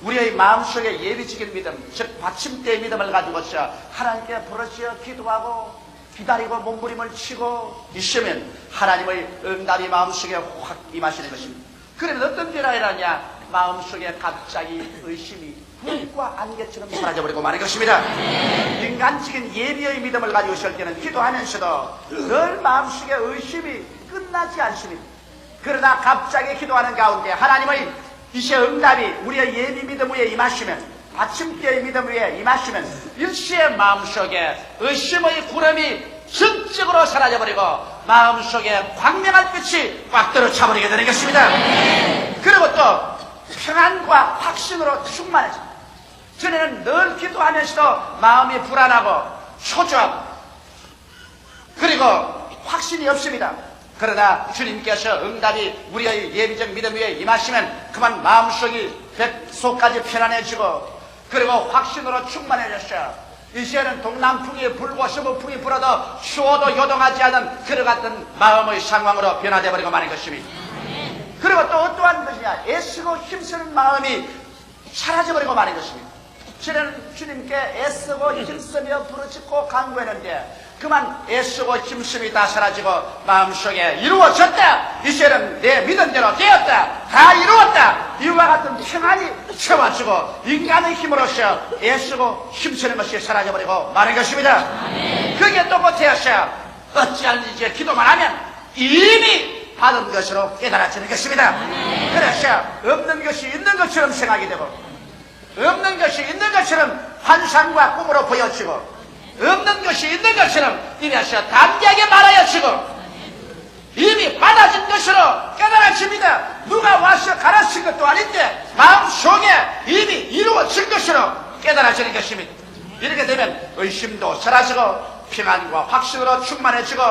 우리의 마음속에 예비적인 믿음, 즉 받침대의 믿음을 가지고서 하나님께 부르짖어 기도하고 기다리고 몸부림을 치고 있으면 하나님의 응답이 마음속에 확 임하시는 것입니다. 그러면 어떤 변화가 일어나냐? 마음속에 갑자기 의심이 불과 안개처럼 사라져버리고 마는 것입니다. 인간적인 예비의 믿음을 가지고 있을 때는 기도하면서도 늘 마음속에 의심이 끝나지 않습니다. 그러나 갑자기 기도하는 가운데 하나님의 이제 응답이 우리의 예비 믿음 위에 임하시면, 받침대의 믿음 위에 임하시면 일시의 마음속에 의심의 구름이 전적으로 사라져버리고 마음속에 광명한 빛이 꽉 들어차버리게 되는 것입니다. 그리고 또 평안과 확신으로 충만해집니다. 전에는 늘 기도하면서도 마음이 불안하고 초조하고 그리고 확신이 없습니다. 그러나 주님께서 응답이 우리의 예비적 믿음 위에 임하시면 그만 마음속이 뱃속까지 편안해지고 그리고 확신으로 충만해졌어요. 이제는 동남풍이 불고 서부풍이 불어도 추워도 요동하지 않은 그와 같은 마음의 상황으로 변화되어 버리고 마는 것입니다. 그리고 또 어떠한 것이냐? 애쓰고 힘쓰는 마음이 사라져버리고 마는 것입니다. 저는 주님께 애쓰고 힘쓰며 부르짖고 간구했는데 그만 애쓰고 힘쓰이 다 사라지고 마음속에 이루어졌다. 이제는 내 믿은 대로 되었다. 다 이루었다. 이와 같은 평안이 채워지고 인간의 힘으로서 애쓰고 힘쓰는 것이 사라져버리고 마는 것입니다. 그게 또 못해서 어찌하는지 이제 기도만 하면 이미 받은 것으로 깨달아지는 것입니다. 그래서 없는 것이 있는 것처럼 생각이 되고 없는 것이 있는 것처럼 환상과 꿈으로 보여지고 없는 것이 있는 것처럼 이래서 담대하게 말하여지고 이미 받아진 것으로 깨달아집니다. 누가 와서 가르친 것도 아닌데 마음속에 이미 이루어진 것으로 깨달아지는 것입니다. 이렇게 되면 의심도 사라지고 평안과 확신으로 충만해지고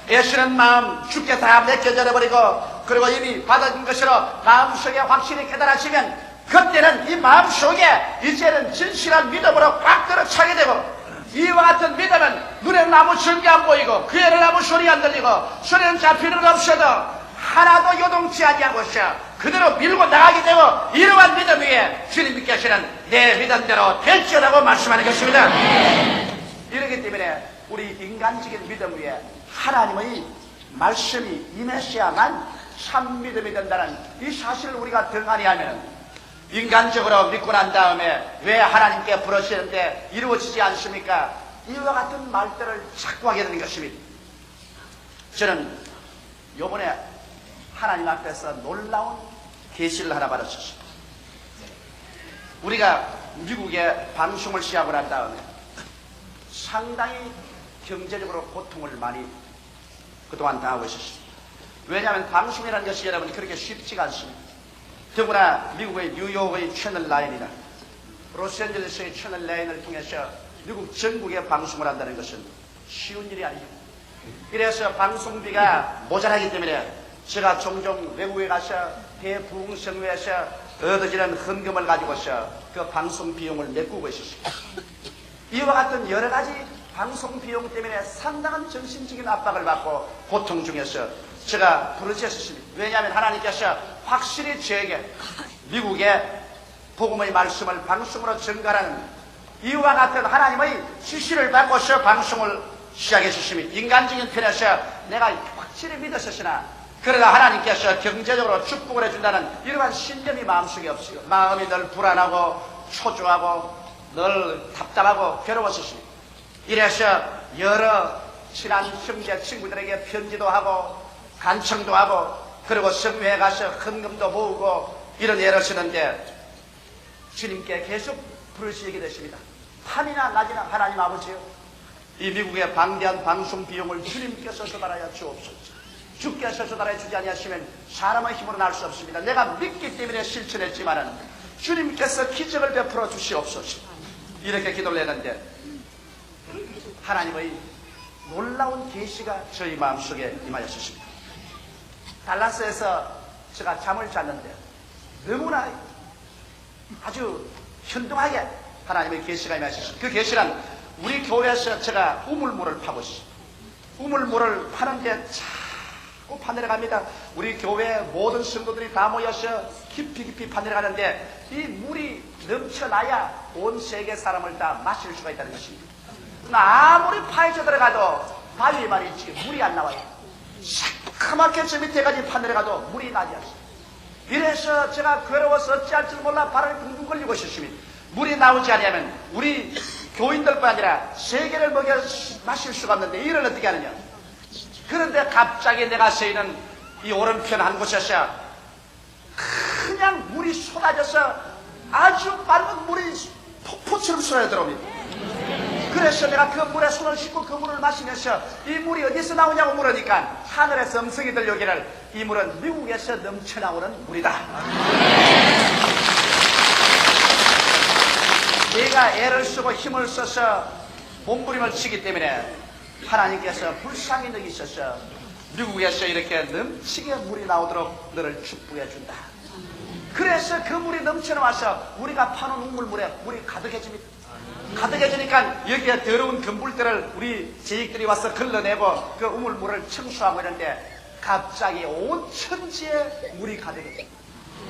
애쓰는 마음 죽게 다 맡겨져 버리고 그리고 이미 받아진 것으로 마음속에 확신이 깨달아지면 그때는 이 마음속에 이제는 진실한 믿음으로 꽉 들어차게 되고 이와 같은 믿음은 눈에는 아무 증기 안 보이고 귀에는 아무 소리 안 들리고 손에는 잡히는 것 없어도 하나도 요동치 아니하고서 그대로 밀고 나가게 되고 이러한 믿음 위에 주님께서는 내 믿음대로 될지어라고 말씀하는 것입니다. 이렇기 때문에 우리 인간적인 믿음 위에 하나님의 말씀이 임했어야만 참 믿음이 된다는 이 사실을 우리가 등한히 하면 인간적으로 믿고 난 다음에 왜 하나님께 부르시는데 이루어지지 않습니까? 이와 같은 말들을 자꾸 하게 되는 것입니다. 저는 요번에 하나님 앞에서 놀라운 계시를 하나 받았었습니다. 우리가 미국에 방송을 시작을 한 다음에 상당히 경제적으로 고통을 많이 그동안 당하고 있었습니다. 왜냐하면 방송이라는 것이 여러분 그렇게 쉽지가 않습니다. 더구나 미국의 뉴욕의 채널 9이나 로스앤젤레스의 채널 9을 통해서 미국 전국에 방송을 한다는 것은 쉬운 일이 아닙니다. 이래서 방송비가 모자라기 때문에 제가 종종 외국에 가서 대부흥성회에서 얻어지는 헌금을 가지고서 그 방송 비용을 메꾸고 있었습니다. 이와 같은 여러 가지 방송 비용 때문에 상당한 정신적인 압박을 받고 고통 중에서 제가 부르짖었습니다. 왜냐하면 하나님께서 확실히 저에게 미국의 복음의 말씀을 방송으로 전가하는 이와 같은 하나님의 지시를 받고서 방송을 시작했습니다. 인간적인 편에서 내가 확실히 믿었으나 그러나 하나님께서 경제적으로 축복을 해준다는 이러한 신념이 마음속에 없어요. 마음이 늘 불안하고 초조하고 늘 답답하고 괴로웠습니다. 이래서 여러 친한 형제 친구들에게 편지도 하고 간청도 하고 그리고 성회에 가서 헌금도 모으고 이런 애를 쓰는데 주님께 계속 부르시게 됐습니다. 밤이나 낮이나 하나님 아버지요, 이 미국의 방대한 방송 비용을 주님께서 조달하여 주옵소서. 주께서 조달해 주지 아니하시면 사람의 힘으로 날 수 없습니다. 내가 믿기 때문에 실천했지만은 주님께서 기적을 베풀어 주시옵소서. 이렇게 기도를 했는데 하나님의 놀라운 계시가 저희 마음속에 임하였습니다. 달라스에서 제가 잠을 잤는데 너무나 아주 현동하게 하나님의 계시가 임하셨습니다. 그 계시란 우리 교회에서 제가 우물물을 파고 있습니다. 우물물을 파는데 자꾸 파내려갑니다. 우리 교회 모든 성도들이 다 모여서 깊이 파내려가는데 이 물이 넘쳐나야 온 세계 사람을 다 마실 수가 있다는 것입니다. 아무리 파헤쳐 들어가도 바위에 말이지 물이 안 나와요. 새까맣게 저 밑에까지 파내려가도 물이 나지 않습니다. 이래서 제가 괴로워서 어찌할 줄 몰라 발을 둥둥 걸리고 있었습니다. 물이 나오지 않으면 우리 교인들뿐 아니라 세계를 먹여 마실 수가 없는데 이를 어떻게 하느냐. 그런데 갑자기 내가 서 있는 이 오른편 한 곳에서 그냥 물이 쏟아져서 아주 맑은 물이 폭포처럼 쏟아져 들어옵니다. 그래서 내가 그 물에 손을 씻고 그 물을 마시면서 이 물이 어디서 나오냐고 물으니까 하늘에서 음성이 들려오기를 이 물은 미국에서 넘쳐나오는 물이다. 내가 애를 쓰고 힘을 써서 몸부림을 치기 때문에 하나님께서 불쌍히 느끼셔서 미국에서 이렇게 넘치게 물이 나오도록 너를 축복해 준다. 그래서 그 물이 넘쳐나와서 우리가 파는 우물물에 물이 가득해집니다. 가득해지니까 여기에 더러운 금불들을 우리 제익들이 와서 걸러내고 그 우물물을 청소하고 있는데 갑자기 온 천지에 물이 가득해집니다.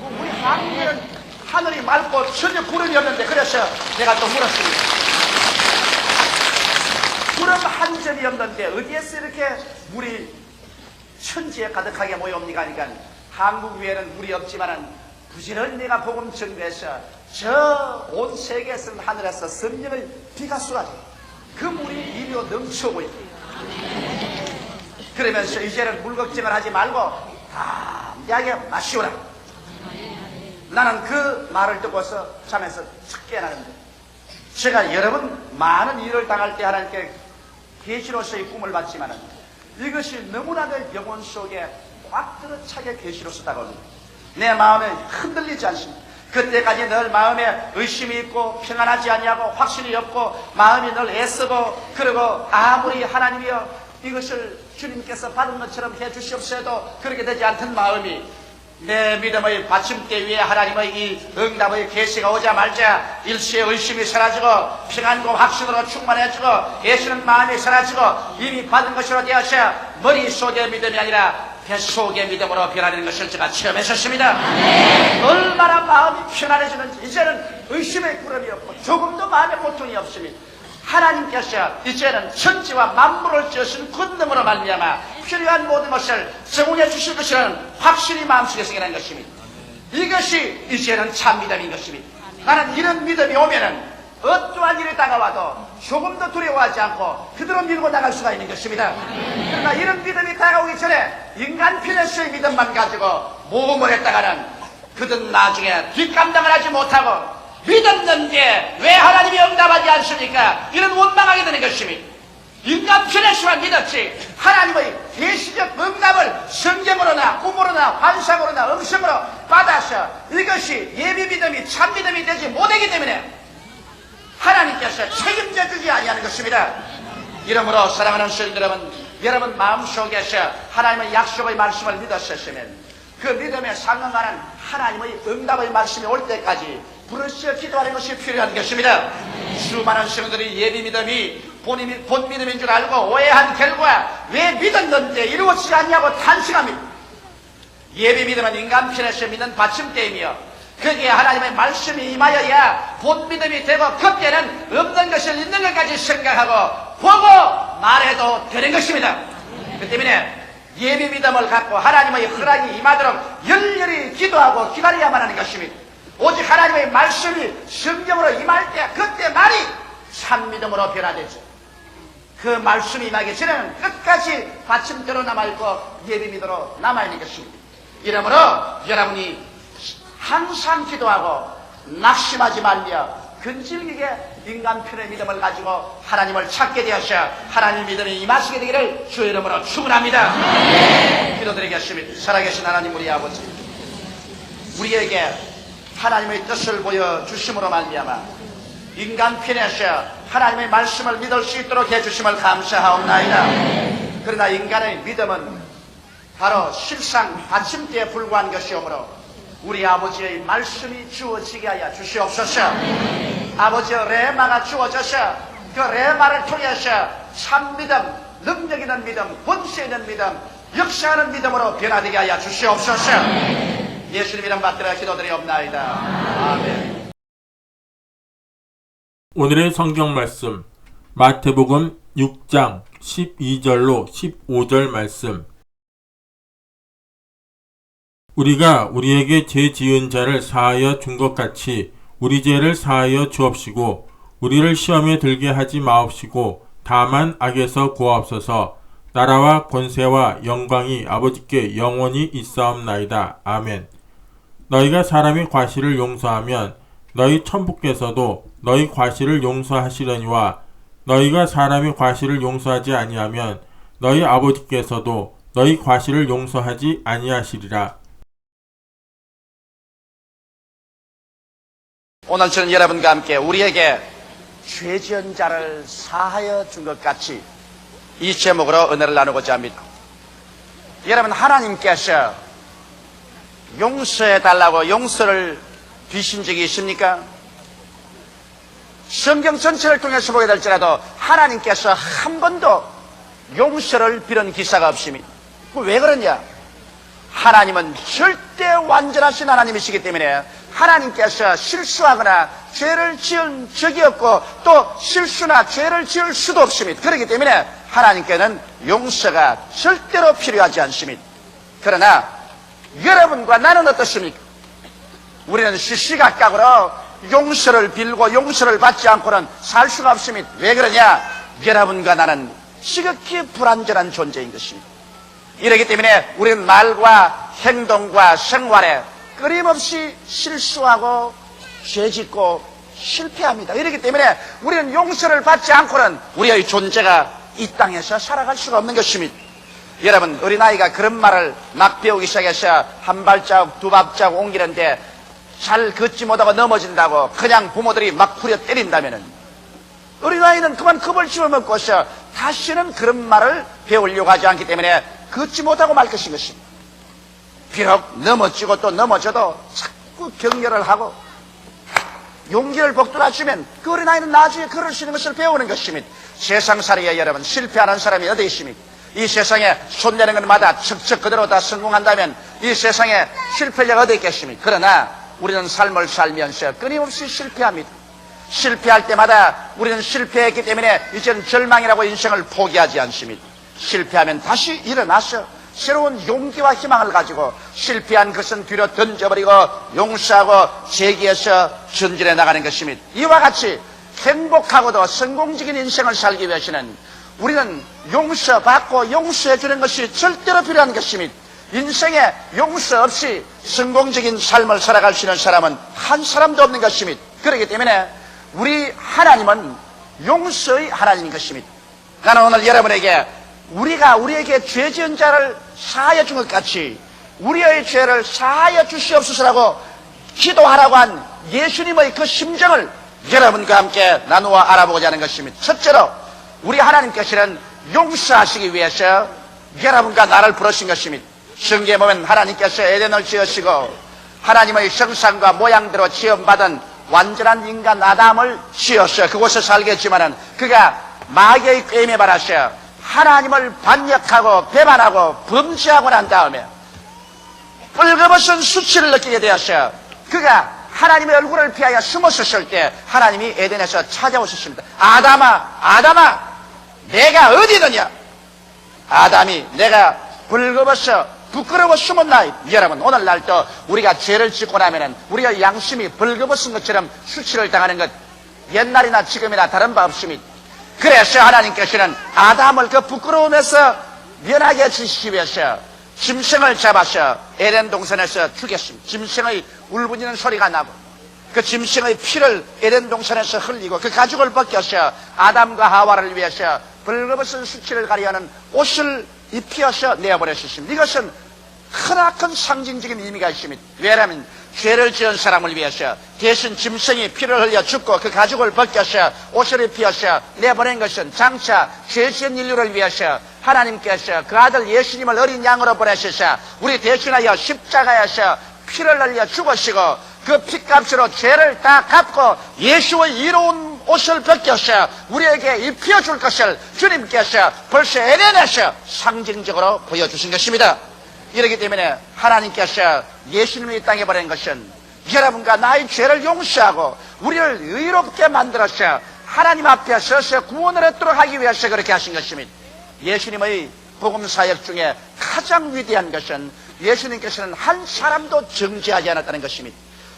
그 물이 한국에는 하늘이 맑고 전혀 구름이 없는데 그래서 내가 또 물었습니다. 구름 한 점이 없는데 어디에서 이렇게 물이 천지에 가득하게 모여옵니까? 그러니까 한국 위에는 물이 없지만은 부지런히 내가 복음 전도해서 저 온 세계에서 하늘에서 성령의 비가 쏟아져 그 물이 이리로 넘쳐오고 있다. 그러면서 이제는 물 걱정을 하지 말고 담대하게 마시오라. 나는 그 말을 듣고서 잠에서 척 깨어나는데 제가 여러 번 많은 일을 당할 때 하나님께 계시로서의 꿈을 받지만 이것이 너무나 내 영혼 속에 꽉 들어차게 계시로서 다가옵니다. 내 마음에 흔들리지 않습니다. 그때까지 늘 마음에 의심이 있고 평안하지 않냐고 확신이 없고 마음이 늘 애쓰고 그리고 아무리 하나님이여 이것을 주님께서 받은 것처럼 해주시옵소서도 그렇게 되지 않던 마음이 내 믿음의 받침대 위에 하나님의 이 응답의 계시가 오자마자 일시의 의심이 사라지고 평안과 확신으로 충만해지고 애쓰는 마음이 사라지고 이미 받은 것으로 되어서 머릿속의 믿음이 아니라 뱃속의 믿음으로 변화되는 것을 제가 체험했었습니다. 얼마나 마음이 편안해지는지 이제는 의심의 구름이 없고 조금도 마음의 고통이 없습니다. 하나님께서 이제는 천지와 만물을 지으신 권능으로 말미암아 필요한 모든 것을 제공해 주실 것이라는 확신이 마음속에 생겨난 것입니다. 이것이 이제는 참 믿음인 것입니다. 나는 이런 믿음이 오면은 어떠한 일이 다가와도 조금도 두려워하지 않고 그대로 밀고 나갈 수가 있는 것입니다. 그러나 이런 믿음이 다가오기 전에 인간 편에서의 믿음만 가지고 모험을 했다가는 그들은 나중에 뒷감당을 하지 못하고 믿었는데 왜 하나님이 응답하지 않습니까? 이런 원망하게 되는 것입니다. 인간 편에서만 믿었지 하나님의 계시적 응답을 성경으로나 꿈으로나 환상으로나 음성으로 받아서 이것이 예비 믿음이 참 믿음이 되지 못하기 때문에 하나님께서 책임져 주지 아니하는 것입니다. 이러므로 사랑하는 성도 여러분 마음속에서 하나님의 약속의 말씀을 믿었었으면 그 믿음에 상응하는 하나님의 응답의 말씀이 올 때까지 부르짖어 기도하는 것이 필요한 것입니다. 수많은 성도들이 예비 믿음이 본 믿음인 줄 알고 오해한 결과 왜 믿었는데 이루어지지 않냐고 탄식합니다. 예비 믿음은 인간 편에서 믿는 받침대이며 거기에 하나님의 말씀이 임하여야 본 믿음이 되고 그때는 없는 것을 있는 것까지 생각하고 보고 말해도 되는 것입니다. 그 때문에 예비 믿음을 갖고 하나님의 허락이 임하도록 열렬히 기도하고 기다려야만 하는 것입니다. 오직 하나님의 말씀이 성경으로 임할 때 그때 말이 참 믿음으로 변화되죠. 그 말씀이 임하기 전에는 끝까지 받침대로 남아있고 예비 믿음으로 남아있는 것입니다. 이러므로 여러분이 항상 기도하고 낙심하지 말며 근질기게 인간 편의 믿음을 가지고 하나님을 찾게 되어서 하나님 믿음이 임하시게 되기를 주의 이름으로 축원합니다. 기도드리겠습니다. 살아계신 하나님 우리 아버지, 우리에게 하나님의 뜻을 보여주심으로 말미암아 인간 편에서 하나님의 말씀을 믿을 수 있도록 해주심을 감사하옵나이다. 그러나 인간의 믿음은 바로 실상 받침대에 불과한 것이오므로 우리 아버지의 말씀이 주어지게 하여 주시옵소서. 아버지의 레마가 주어져서 그 레마를 통해서 참 믿음, 능력 있는 믿음, 권세 있는 믿음, 역사하는 믿음으로 변화되게 하여 주시옵소서. 예수님 이름 받들어 기도드리옵나이다. 아멘. 오늘의 성경 말씀 마태복음 6장 12절로 15절 말씀. 우리가 우리에게 죄 지은 자를 사하여 준 것 같이 우리 죄를 사하여 주옵시고 우리를 시험에 들게 하지 마옵시고 다만 악에서 구하옵소서. 나라와 권세와 영광이 아버지께 영원히 있사옵나이다. 아멘. 너희가 사람의 과실을 용서하면 너희 천부께서도 너희 과실을 용서하시려니와 너희가 사람의 과실을 용서하지 아니하면 너희 아버지께서도 너희 과실을 용서하지 아니하시리라. 오늘 저는 여러분과 함께 우리에게 죄 지은 자를 사하여 준 것 같이 이 제목으로 은혜를 나누고자 합니다. 여러분, 하나님께서 용서해달라고 용서를 비신 적이 있습니까? 성경 전체를 통해서 보게 될지라도 하나님께서 한 번도 용서를 빌은 기사가 없습니다. 왜 그러냐? 하나님은 절대 완전하신 하나님이시기 때문에 하나님께서 실수하거나 죄를 지은 적이 없고 또 실수나 죄를 지을 수도 없습니다. 그렇기 때문에 하나님께는 용서가 절대로 필요하지 않습니다. 그러나 여러분과 나는 어떻습니까? 우리는 시시각각으로 용서를 빌고 용서를 받지 않고는 살 수가 없습니다. 왜 그러냐? 여러분과 나는 지극히 불완전한 존재인 것입니다. 이렇기 때문에 우리는 말과 행동과 생활에 끊임없이 실수하고 죄짓고 실패합니다. 이렇기 때문에 우리는 용서를 받지 않고는 우리의 존재가 이 땅에서 살아갈 수가 없는 것입니다. 여러분, 어린아이가 그런 말을 막 배우기 시작해서 한 발자국 두 발자국 옮기는데 잘 걷지 못하고 넘어진다고 그냥 부모들이 막 부려 때린다면은 어린아이는 그만 겁을 집어먹고서 다시는 그런 말을 배우려고 하지 않기 때문에 걷지 못하고 말 것인 것입니다. 비록 넘어지고 또 넘어져도 자꾸 격려를 하고 용기를 복돋아주면 그 어린아이는 나중에 걸을 수 있는 것을 배우는 것입니다. 세상살이에 여러분, 실패하는 사람이 어디 있습니까? 이 세상에 손내는 것마다 척척 그대로 다 성공한다면 이 세상에 실패자가 어디 있겠습니까? 그러나 우리는 삶을 살면서 끊임없이 실패합니다. 실패할 때마다 우리는 실패했기 때문에 이제는 절망이라고 인생을 포기하지 않습니다. 실패하면 다시 일어나서 새로운 용기와 희망을 가지고 실패한 것은 뒤로 던져버리고 용서하고 재기해서 전진해 나가는 것입니다. 이와 같이 행복하고도 성공적인 인생을 살기 위해서는 우리는 용서받고 용서해 주는 것이 절대로 필요한 것입니다. 인생에 용서 없이 성공적인 삶을 살아갈 수 있는 사람은 한 사람도 없는 것입니다. 그렇기 때문에 우리 하나님은 용서의 하나님인 것입니다. 나는 오늘 여러분에게 우리가 우리에게 죄 지은 자를 사하여 준 것 같이 우리의 죄를 사하여 주시옵소서라고 기도하라고 한 예수님의 그 심정을 여러분과 함께 나누어 알아보고자 하는 것입니다. 첫째로 우리 하나님께서는 용서하시기 위해서 여러분과 나를 부르신 것입니다. 성경에 보면 하나님께서 에덴을 지으시고 하나님의 형상과 모양대로 지음받은 완전한 인간 아담을 지었어요. 그곳에 살게 했지만은 그가 마귀의 꾀임에 받아서 하나님을 반역하고 배반하고 범죄하고 난 다음에 뿔거벗은 수치를 느끼게 되었어요. 그가 하나님의 얼굴을 피하여 숨었을 때 하나님이 에덴에서 찾아오셨습니다. 아담아 내가 어디 있느냐? 아담이 내가 뿔거벗어 부끄러워 숨었나이. 여러분, 오늘날도 우리가 죄를 짓고 나면은 우리가 양심이 벌거벗은 것처럼 수치를 당하는 것 옛날이나 지금이나 다른 바 없습니다. 그래서 하나님께서는 아담을 그 부끄러움에서 면하게 해주시기 위해서 짐승을 잡아서 에덴 동산에서 죽였습니다. 짐승의 울부짖는 소리가 나고 그 짐승의 피를 에덴 동산에서 흘리고 그 가죽을 벗겨서 아담과 하와를 위해서 벌거벗은 수치를 가리하는 옷을 입히어서 내어버렸습니다. 이것은 크나큰 상징적인 의미가 있습니다. 왜냐하면 죄를 지은 사람을 위해서 대신 짐승이 피를 흘려 죽고 그 가죽을 벗겨서 옷을 입히어서 내보낸 것은 장차 죄 지은 인류를 위해서 하나님께서 그 아들 예수님을 어린 양으로 보내셔서 우리 대신하여 십자가에서 피를 흘려 죽으시고 그 피값으로 죄를 다 갚고 예수의 이로운 옷을 벗겨서 우리에게 입혀줄 것을 주님께서 벌써 에덴에서 상징적으로 보여주신 것입니다. 이렇기 때문에 하나님께서 예수님을 이 땅에 보낸 것은 여러분과 나의 죄를 용서하고 우리를 의롭게 만들어서 하나님 앞에 서서 구원을 얻도록 하기 위해서 그렇게 하신 것입니다. 예수님의 복음사역 중에 가장 위대한 것은 예수님께서는 한 사람도 정죄하지 않았다는 것입니다.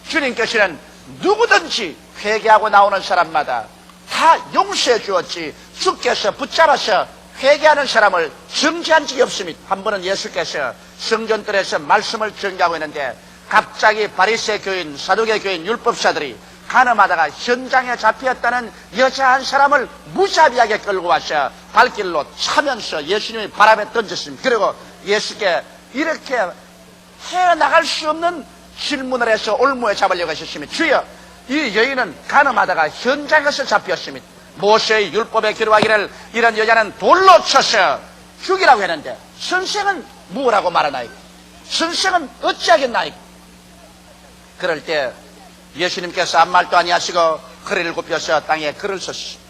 주님께서는 누구든지 회개하고 나오는 사람마다 다 용서해 주었지 주께서 붙잡아서 회개하는 사람을 정죄한 적이 없습니다. 한 번은 예수께서 성전들에서 말씀을 전개하고 있는데 갑자기 바리새 교인, 사두개 교인, 율법사들이 가늠하다가 현장에 잡혔다는 여자 한 사람을 무자비하게 끌고 와서 발길로 차면서 예수님이 발 앞에 던졌습니다. 그리고 예수께 이렇게 헤어나갈 수 없는 질문을 해서 올무에 잡으려고 하셨습니다. 주여, 이 여인은 가늠하다가 현장에서 잡혔습니다. 모세의 율법에 기록하기를 이런 여자는 돌로 쳐서 죽이라고 했는데 선생은 뭐라고 말하나이까? 선생은 어찌하겠나이까? 그럴 때 예수님께서 아무 말도 아니하시고 허리를 굽혀서 땅에 글을 썼습니다.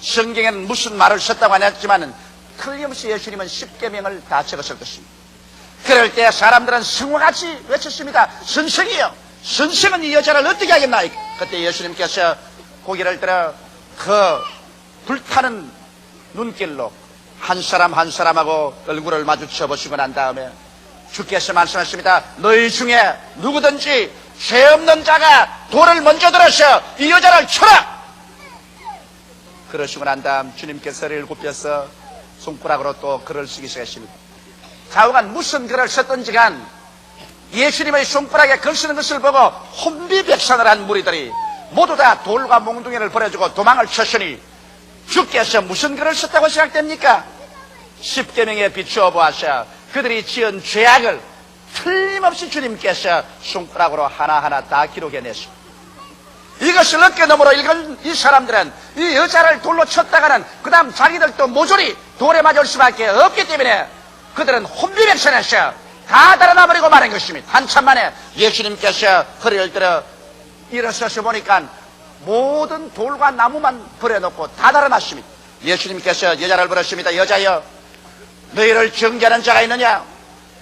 성경에는 무슨 말을 썼다고 안 했지만 틀림없이 예수님은 십계명을 다 적었을 것입니다. 그럴 때 사람들은 성화같이 외쳤습니다. 선생이요, 선생은 이 여자를 어떻게 하겠나이까? 그때 예수님께서 고개를 들어 그 불타는 눈길로 한 사람 한 사람하고 얼굴을 마주쳐 보시고 난 다음에 주께서 말씀하십니다. 너희 중에 누구든지 죄 없는 자가 돌을 먼저 들어서 이 여자를 쳐라. 그러시고 난 다음 주님께서 허리를 굽혀서 손가락으로 또 글을 쓰기 시작했습니다. 좌우간 무슨 글을 썼던지 간 예수님의 손가락에 글 쓰는 것을 보고 혼비백산을 한 무리들이 모두 다 돌과 몽둥이를 버려주고 도망을 쳤으니 주께서 무슨 글을 썼다고 생각됩니까? 십계명에 비추어 보아서 그들이 지은 죄악을 틀림없이 주님께서 손가락으로 하나하나 다 기록해냈습니다. 이것을 어깨너머로 읽은 이 사람들은 이 여자를 돌로 쳤다가는 그 다음 자기들도 모조리 돌에 맞을 수밖에 없기 때문에 그들은 혼비백산해서 다 달아나 버리고 마는 것입니다. 한참 만에 예수님께서 허리를 들어 일어서서 보니까 모든 돌과 나무만 버려놓고 다 달아났습니다. 예수님께서 여자를 부르십니다. 여자여, 너희를 정죄하는 자가 있느냐?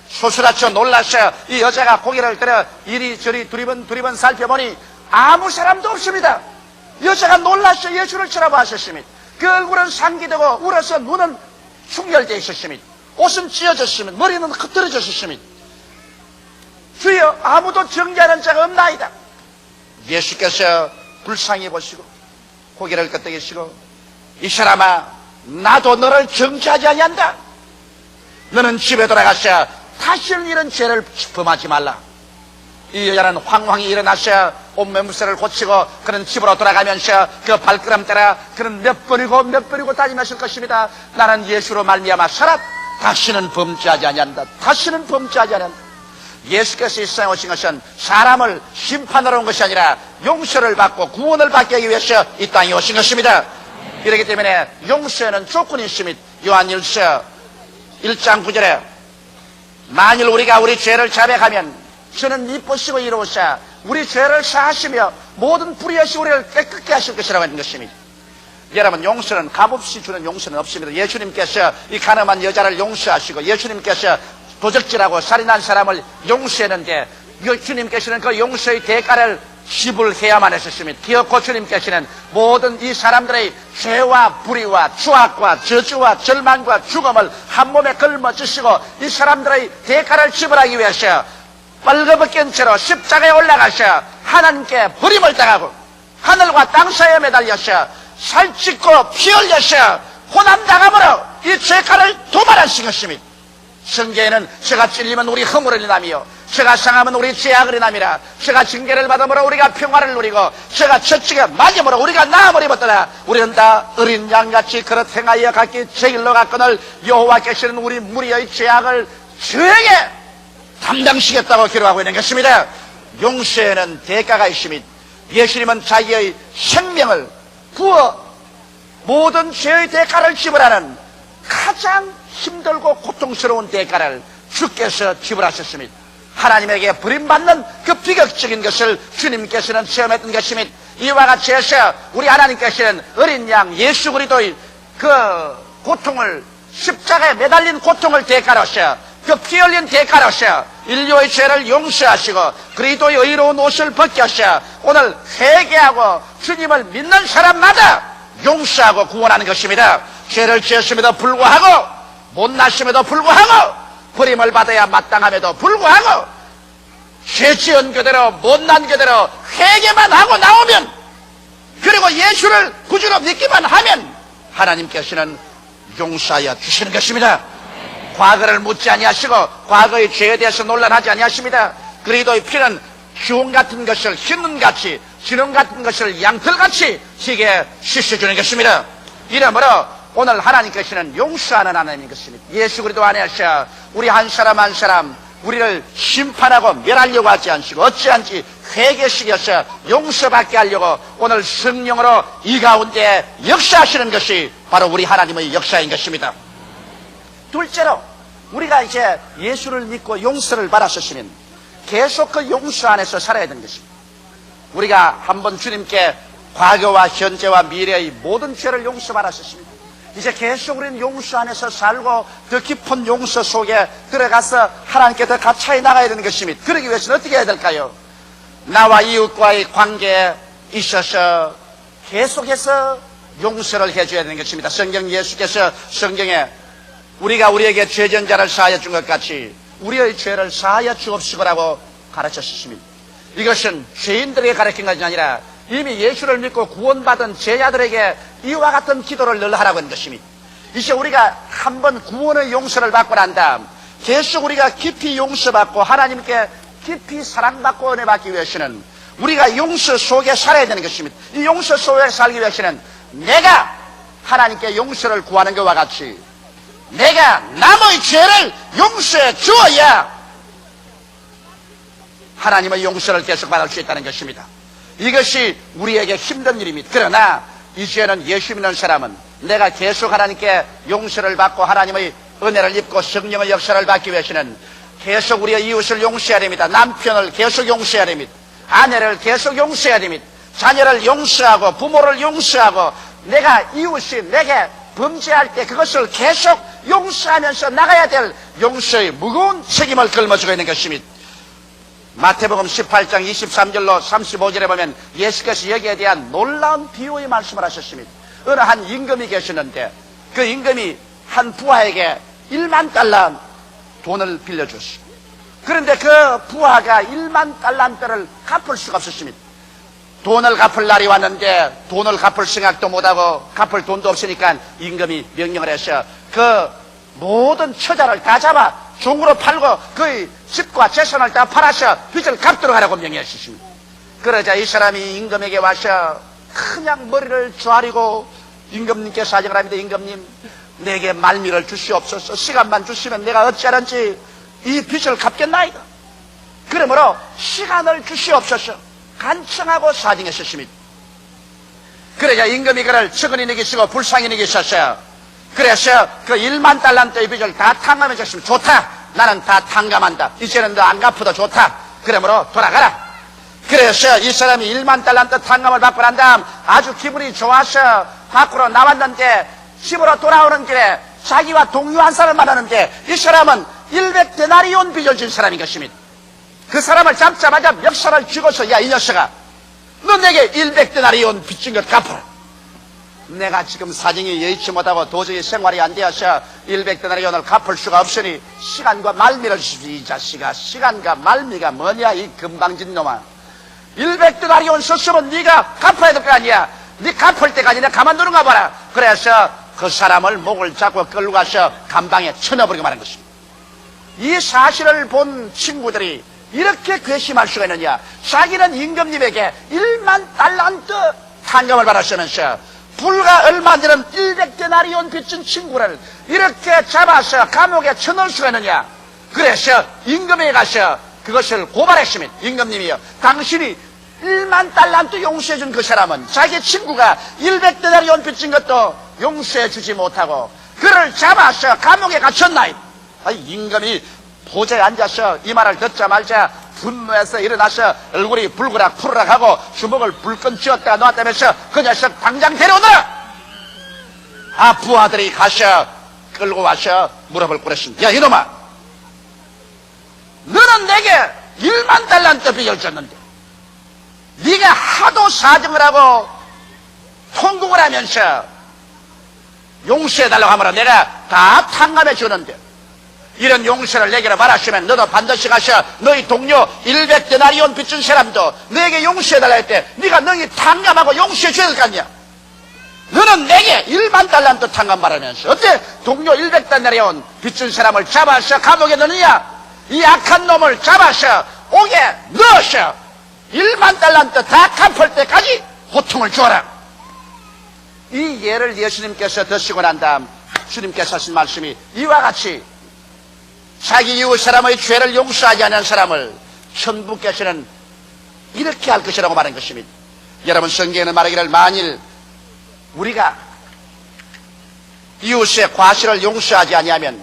소스라쳐 놀라서 이 여자가 고개를 들어 이리저리 두리번 살펴보니 아무 사람도 없습니다. 여자가 놀라서 예수를 쳐다보았습니다. 그 얼굴은 상기되고 울어서 눈은 충혈되어 있었습니다. 옷은 찢어졌습니다. 머리는 흩어졌습니다. 주여, 아무도 정죄하는 자가 없나이다. 예수께서 불쌍히 보시고 고개를 끄덕이시고, 이 사람아, 나도 너를 정죄하지 아니한다. 너는 집에 돌아가서 다시는 이런 죄를 범하지 말라. 이 여자는 황황히 일어나서 옷매무새를 고치고 그는 집으로 돌아가면서 그 발걸음 따라 그는 몇 번이고 다니면서 것입니다. 나는 예수로 말미암아 살았. 다시는 범죄하지 아니한다. 다시는 범죄하지 아니한다. 예수께서 이 세상에 오신 것은 사람을 심판하러 온 것이 아니라 용서를 받고 구원을 받기 위해서 이 땅에 오신 것입니다. 이렇기 때문에 용서에는 조건이 있습니다. 요한일서 1장 9절에 만일 우리가 우리 죄를 자백하면 저는 이쁘시고 이로우사 우리 죄를 사하시며 모든 불의하시 우리를 깨끗게 하실 것이라고 하는 것입니다. 여러분, 용서는 값없이 주는 용서는 없습니다. 예수님께서 이 가늠한 여자를 용서하시고 예수님께서 도적질하고 살인한 사람을 용서했는데 주님께서는 그 용서의 대가를 지불해야만 했었습니다. 기어코 주님께서는 모든 이 사람들의 죄와 불의와 추악과 저주와 절망과 죽음을 한 몸에 걸머지시고 이 사람들의 대가를 지불하기 위해서 빨개벗긴 채로 십자가에 올라가서 하나님께 버림을 당하고 하늘과 땅 사이에 매달려서 살찌고 피 흘려서 고난당함으로 이 죄가를 도말하신 것입니다. 성경에는 저가 찔리면 우리 허물을 인하며 저가 상하면 우리 죄악을 인함이라. 저가 징계를 받음으로 우리가 평화를 누리고 저가 채찍에 맞음으로 우리가 나음을 입었더라. 우리는 다 어린 양같이 그릇 행하여 각기 제 길로 갔거늘 여호와께서는 우리 무리의 죄악을 저에게 담당시겠다고 기록하고 있는 것입니다. 용서에는 대가가 있습니다. 예수님은 자기의 생명을 부어 모든 죄의 대가를 지불하는 가장 힘들고 고통스러운 대가를 주께서 지불하셨습니다. 하나님에게 버림받는 그 비극적인 것을 주님께서는 체험했던 것입니다. 이와 같이 해서 우리 하나님께서는 어린 양 예수 그리스도의 그 고통을 십자가에 매달린 고통을 대가로서 그 피 흘린 대가로서 인류의 죄를 용서하시고 그리스도의 의로운 옷을 벗겨서 오늘 회개하고 주님을 믿는 사람마다 용서하고 구원하는 것입니다. 죄를 지었음에도 불구하고 못났음에도 불구하고 버림을 받아야 마땅함에도 불구하고 죄 지은 그대로 못난 그대로 회개만 하고 나오면 그리고 예수를 구주로 믿기만 하면 하나님께서는 용서하여 주시는 것입니다. 과거를 묻지 아니하시고 과거의 죄에 대해서 논란하지 아니하십니다. 그리스도의 피는 기운 같은 것을 흰눈같이 진홍 같은 것을 양털같이 희게 씻어주는 것입니다. 이러므로 오늘 하나님께서는 용서하는 하나님인 것입니다. 예수 그리스도 안에서 우리 한 사람 한 사람 우리를 심판하고 멸하려고 하지 않으시고 어찌한지 회개시켜서 용서받게 하려고 오늘 성령으로 이 가운데 역사하시는 것이 바로 우리 하나님의 역사인 것입니다. 둘째로 우리가 이제 예수를 믿고 용서를 받았으면 계속 그 용서 안에서 살아야 되는 것입니다. 우리가 한번 주님께 과거와 현재와 미래의 모든 죄를 용서받았습니다. 이제 계속 우리는 용서 안에서 살고 더 깊은 용서 속에 들어가서 하나님께 더 가까이 나가야 되는 것입니다. 그러기 위해서는 어떻게 해야 될까요? 나와 이웃과의 관계에 있어서 계속해서 용서를 해줘야 되는 것입니다. 예수께서 성경에 우리가 우리에게 죄진 자를 사하여 준 것 같이 우리의 죄를 사하여 주옵시고라고 가르쳤습니다. 이것은 죄인들에게 가르친 것이 아니라 이미 예수를 믿고 구원받은 제자들에게 이와 같은 기도를 늘 하라고 하는 것입니다. 이제 우리가 한번 구원의 용서를 받고 난 다음 계속 우리가 깊이 용서받고 하나님께 깊이 사랑받고 은혜 받기 위해서는 우리가 용서 속에 살아야 되는 것입니다. 이 용서 속에 살기 위해서는 내가 하나님께 용서를 구하는 것과 같이 내가 남의 죄를 용서해 주어야 하나님의 용서를 계속 받을 수 있다는 것입니다. 이것이 우리에게 힘든 일입니다. 그러나 이제는 예수 믿는 사람은 내가 계속 하나님께 용서를 받고 하나님의 은혜를 입고 성령의 역사를 받기 위해서는 계속 우리의 이웃을 용서해야 됩니다. 남편을 계속 용서해야 됩니다. 아내를 계속 용서해야 됩니다. 자녀를 용서하고 부모를 용서하고 내가 이웃이 내게 범죄할 때 그것을 계속 용서하면서 나가야 될 용서의 무거운 책임을 걸머지고 있는 것입니다. 마태복음 18장 23절로 35절에 보면 예수께서 여기에 대한 놀라운 비유의 말씀을 하셨습니다. 어느 한 임금이 계시는데 그 임금이 한 부하에게 1만 달러 돈을 빌려줬어요. 그런데 그 부하가 1만 달란트를 갚을 수가 없었습니다. 돈을 갚을 날이 왔는데 돈을 갚을 생각도 못하고 갚을 돈도 없으니까 임금이 명령을 해서 그 모든 처자를 다 잡아 종으로 팔고 그 집과 재산을 다 팔아서 빚을 갚도록 하라고 명령하셨습니다. 그러자 이 사람이 임금에게 와서 그냥 머리를 조아리고 임금님께 사정을 합니다. 임금님, 내게 말미를 주시옵소서. 시간만 주시면 내가 어찌하는지 이 빚을 갚겠나이다. 그러므로 시간을 주시옵소서. 간청하고 사정했었습니다. 그러자 임금이 그를 측은히 여기시고 불쌍히 여기셨어요. 그래서 그 1만 달란트의 빚을 다 탕감해 줬습니다. 좋다. 나는 다 탕감한다. 이제는 너 안 갚아도 좋다. 그러므로 돌아가라. 그래서 이 사람이 1만 달란트 탕감을 받고 난 다음 아주 기분이 좋아서 밖으로 나왔는데 집으로 돌아오는 길에 자기와 동료 한 사람을 만나는데 이 사람은 100데나리온 빚을 진 사람인 것입니다. 그 사람을 잡자마자 멱살을 쥐고서 야, 이 녀석아, 너 내게 100데나리온 빚진 것 갚아라. 내가 지금 사정이 여의치 못하고 도저히 생활이 안 되어서 100데나리온을 갚을 수가 없으니 시간과 말미를 주십시오. 이 자식아, 시간과 말미가 뭐냐 이 금방진 놈아. 100데나리온 썼으면 네가 갚아야 될 거 아니야. 네 갚을 때까지 내가 가만두는가 봐라. 그래서 그 사람을 목을 잡고 끌고 가서 감방에 쳐넣어버리고 말한 것입니다. 이 사실을 본 친구들이 이렇게 괘씸할 수가 있느냐. 자기는 임금님에게 1만 달란트 탕감을 받았으면서 불과 얼마 안 되는 100데나리온 빚진 친구를 이렇게 잡아서 감옥에 쳐넣을 수가 있느냐. 그래서 임금에게 가서 그것을 고발했습니다. 임금님이요, 당신이 1만 달란트 용서해준 그 사람은 자기 친구가 100데나리온 빚진 것도 용서해주지 못하고 그를 잡아서 감옥에 갇혔나이다. 임금이 보좌에 앉아서 이 말을 듣자마자 분노해서 일어나서 얼굴이 불그락 푸르락 하고 주먹을 불끈 쥐었다가 놓았다면서 그 녀석 당장 데려오너라. 부하들이 가서 끌고 와서 무릎을 꿇었습니다. 야, 이놈아, 너는 내게 1만 달란트 빚을 줬는데 네가 하도 사정을 하고 통곡을 하면서 용서해달라고 하면 내가 다 탕감해 주는데 이런 용서를 내게로 말하시면 너도 반드시 가서 너희 동료 100데나리온 빚진 사람도 너에게 용서해달라 했대. 네가 너희 탕감하고 용서해 줘야 될 거 아니야. 너는 내게 1만 달란트 탕감 말하면서 어때 동료 100데나리온 빚진 사람을 잡아서 감옥에 넣느냐. 이 악한 놈을 잡아서 옥에 넣어서 1만 달란트 다 갚을 때까지 고통을 줘라. 이 예를 예수님께서 드시고 난 다음 주님께서 하신 말씀이 이와 같이 자기 이웃 사람의 죄를 용서하지 않은 사람을 천부께서는 이렇게 할 것이라고 말한 것입니다. 여러분, 성경에는 말하기를 만일 우리가 이웃의 과실을 용서하지 아니하면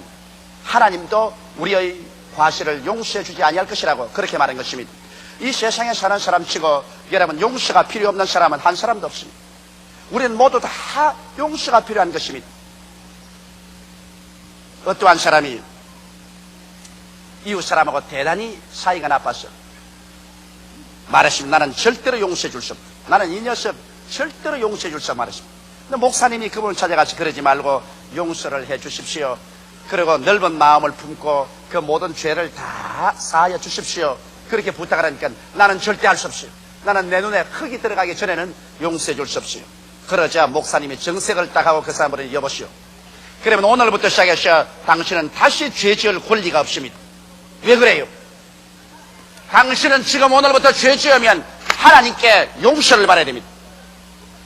하나님도 우리의 과실을 용서해 주지 아니할 것이라고 그렇게 말한 것입니다. 이 세상에 사는 사람치고 여러분, 용서가 필요 없는 사람은 한 사람도 없습니다. 우리는 모두 다 용서가 필요한 것입니다. 어떠한 사람이 이웃 사람하고 대단히 사이가 나빠서 말했습니다. 나는 절대로 용서해 줄 수 없다. 나는 이 녀석 절대로 용서해 줄 수 없다 말했습니다. 근데 목사님이 그분을 찾아가서 그러지 말고 용서를 해 주십시오. 그리고 넓은 마음을 품고 그 모든 죄를 다 사하여 주십시오. 그렇게 부탁을 하니까 나는 절대 할 수 없어요. 나는 내 눈에 흙이 들어가기 전에는 용서해 줄 수 없어요. 그러자 목사님이 정색을 딱 하고 그 사람을 여보시오. 그러면 오늘부터 시작해서 당신은 다시 죄 지을 권리가 없습니다. 왜 그래요? 당신은 지금 오늘부터 죄 지으면 하나님께 용서를 받아야 됩니다.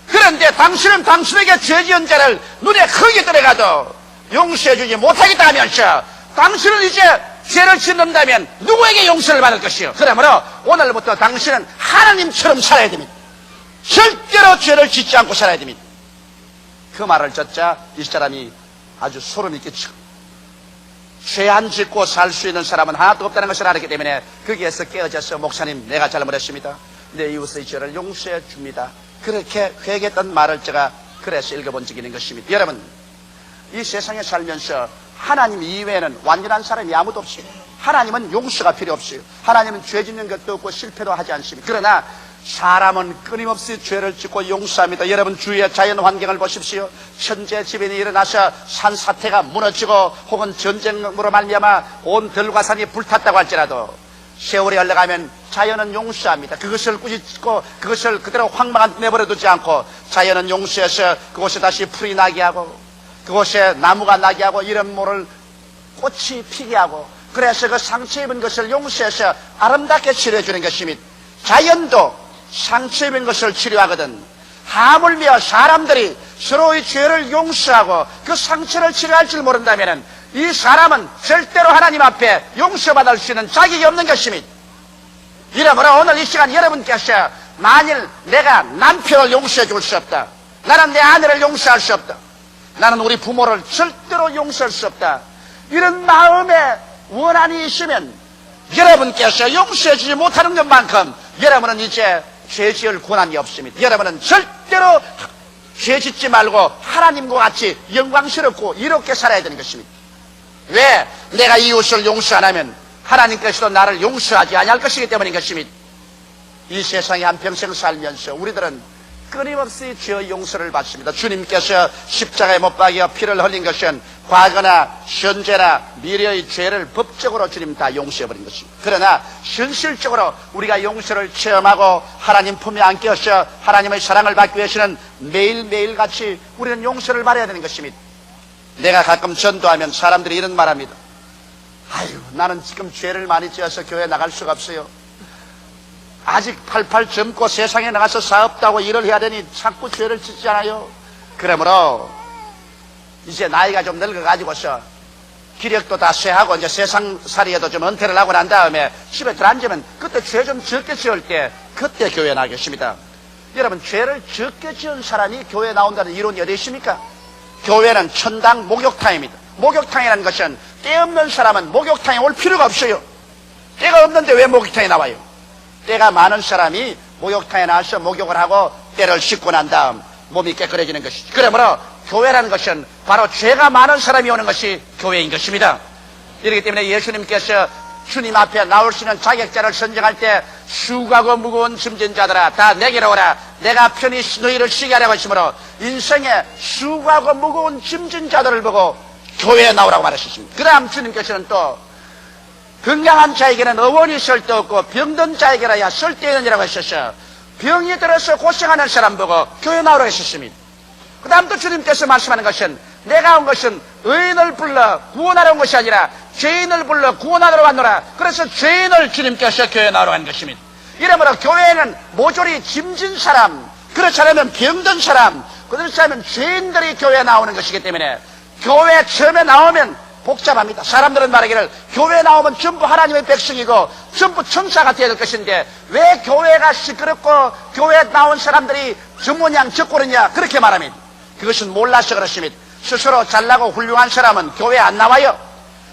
그런데 당신은 당신에게 죄 지은 자를 눈에 흙이 들어가도 용서해 주지 못하겠다 하면서 당신은 이제 죄를 짓는다면 누구에게 용서를 받을 것이요? 그러므로 오늘부터 당신은 하나님처럼 살아야 됩니다. 절대로 죄를 짓지 않고 살아야 됩니다. 그 말을 듣자 이 사람이 아주 소름이 끼치고 죄 안 짓고 살 수 있는 사람은 하나도 없다는 것을 알았기 때문에 거기에서 깨어져서 목사님 내가 잘못했습니다. 내 이웃의 죄를 용서해 줍니다. 그렇게 회개했던 말을 제가 그래서 읽어본 적이 있는 것입니다. 여러분, 이 세상에 살면서 하나님 이외에는 완전한 사람이 아무도 없어요. 하나님은 용서가 필요 없어요. 하나님은 죄 짓는 것도 없고 실패도 하지 않습니다. 그러나 사람은 끊임없이 죄를 짓고 용서합니다. 여러분 주위의 자연 환경을 보십시오. 천재지변이 일어나서 산사태가 무너지고 혹은 전쟁으로 말미암아 온 들과 산이 불탔다고 할지라도 세월이 흘러가면 자연은 용서합니다. 그것을 꾸짖고 그것을 그대로 황망한 내버려 두지 않고 자연은 용서해서 그곳에 다시 풀이 나게 하고 그곳에 나무가 나게 하고 이런 모를 꽃이 피게 하고 그래서 그 상처 입은 것을 용서해서 아름답게 치료해 주는 것입니다. 자연도 상처 입은 것을 치료하거든. 하물며 사람들이 서로의 죄를 용서하고 그 상처를 치료할 줄 모른다면 이 사람은 절대로 하나님 앞에 용서받을 수 있는 자격이 없는 것입니다. 이러므로 오늘 이 시간 여러분께서 만일 내가 남편을 용서해 줄 수 없다, 나는 내 아내를 용서할 수 없다, 나는 우리 부모를 절대로 용서할 수 없다, 이런 마음에 원한이 있으면 여러분께서 용서해 주지 못하는 것만큼 여러분은 이제 죄 지을 권한이 없습니다. 여러분은 절대로 죄 짓지 말고 하나님과 같이 영광스럽고 이롭게 살아야 되는 것입니다. 왜? 내가 이웃을 용서 안 하면 하나님께서도 나를 용서하지 아니할 것이기 때문인 것입니다. 이 세상에 한평생 살면서 우리들은 끊임없이 죄의 용서를 받습니다. 주님께서 십자가에 못 박여 피를 흘린 것은 과거나 현재나 미래의 죄를 법적으로 주님 다 용서해버린 것입니다. 그러나 현실적으로 우리가 용서를 체험하고 하나님 품에 안겨서 하나님의 사랑을 받기 위해서는 매일매일 같이 우리는 용서를 받아야 되는 것입니다. 내가 가끔 전도하면 사람들이 이런 말합니다. 아유, 나는 지금 죄를 많이 지어서 교회 나갈 수가 없어요. 아직 88 젊고 세상에 나가서 사업도 하고 일을 해야 되니 자꾸 죄를 짓잖아요. 그러므로 이제 나이가 좀 늙어가지고서 기력도 다 쇠하고 이제 세상살이에도 좀 은퇴를 하고 난 다음에 집에 들어앉으면 그때 죄 좀 적게 지을 때 그때 교회 나가겠습니다. 여러분, 죄를 적게 지은 사람이 교회 나온다는 이론이 어디 있습니까? 교회는 천당 목욕탕입니다. 목욕탕이라는 것은 때 없는 사람은 목욕탕에 올 필요가 없어요. 때가 없는데 왜 목욕탕에 나와요? 때가 많은 사람이 목욕탕에 나와서 목욕을 하고 때를 씻고 난 다음 몸이 깨끗해지는 것이죠. 그러므로 교회라는 것은 바로 죄가 많은 사람이 오는 것이 교회인 것입니다. 이렇기 때문에 예수님께서 주님 앞에 나올 수 있는 자격자를 선정할 때 수고하고 무거운 짐진 자들아 다 내게로 오라, 내가 편히 너희를 쉬게 하려고 했으므로 인생에 수고하고 무거운 짐진 자들을 보고 교회에 나오라고 말하셨습니다. 그 다음 주님께서는 또 건강한 자에게는 어원이 쓸데없고 병든 자에게라야 쓸데있느니라고 하셔서 병이 들어서 고생하는 사람 보고 교회 나오라고 하셨습니다. 그 다음 또 주님께서 말씀하는 것은 내가 온 것은 의인을 불러 구원하러 온 것이 아니라 죄인을 불러 구원하러 왔노라. 그래서 죄인을 주님께서 교회에 나오라고 하는 것입니다. 이러므로 교회에는 모조리 짐진 사람, 그렇지 않으면 병든 사람, 그렇지 않으면 죄인들이 교회에 나오는 것이기 때문에 교회 처음에 나오면 복잡합니다. 사람들은 말하기를 교회 나오면 전부 하나님의 백성이고 전부 천사가 되어야 될 것인데 왜 교회가 시끄럽고 교회에 나온 사람들이 저 모양 저 꼴이냐 그렇게 말합니다. 그것은 몰라서 그렇습니다. 스스로 잘나고 훌륭한 사람은 교회에 안 나와요.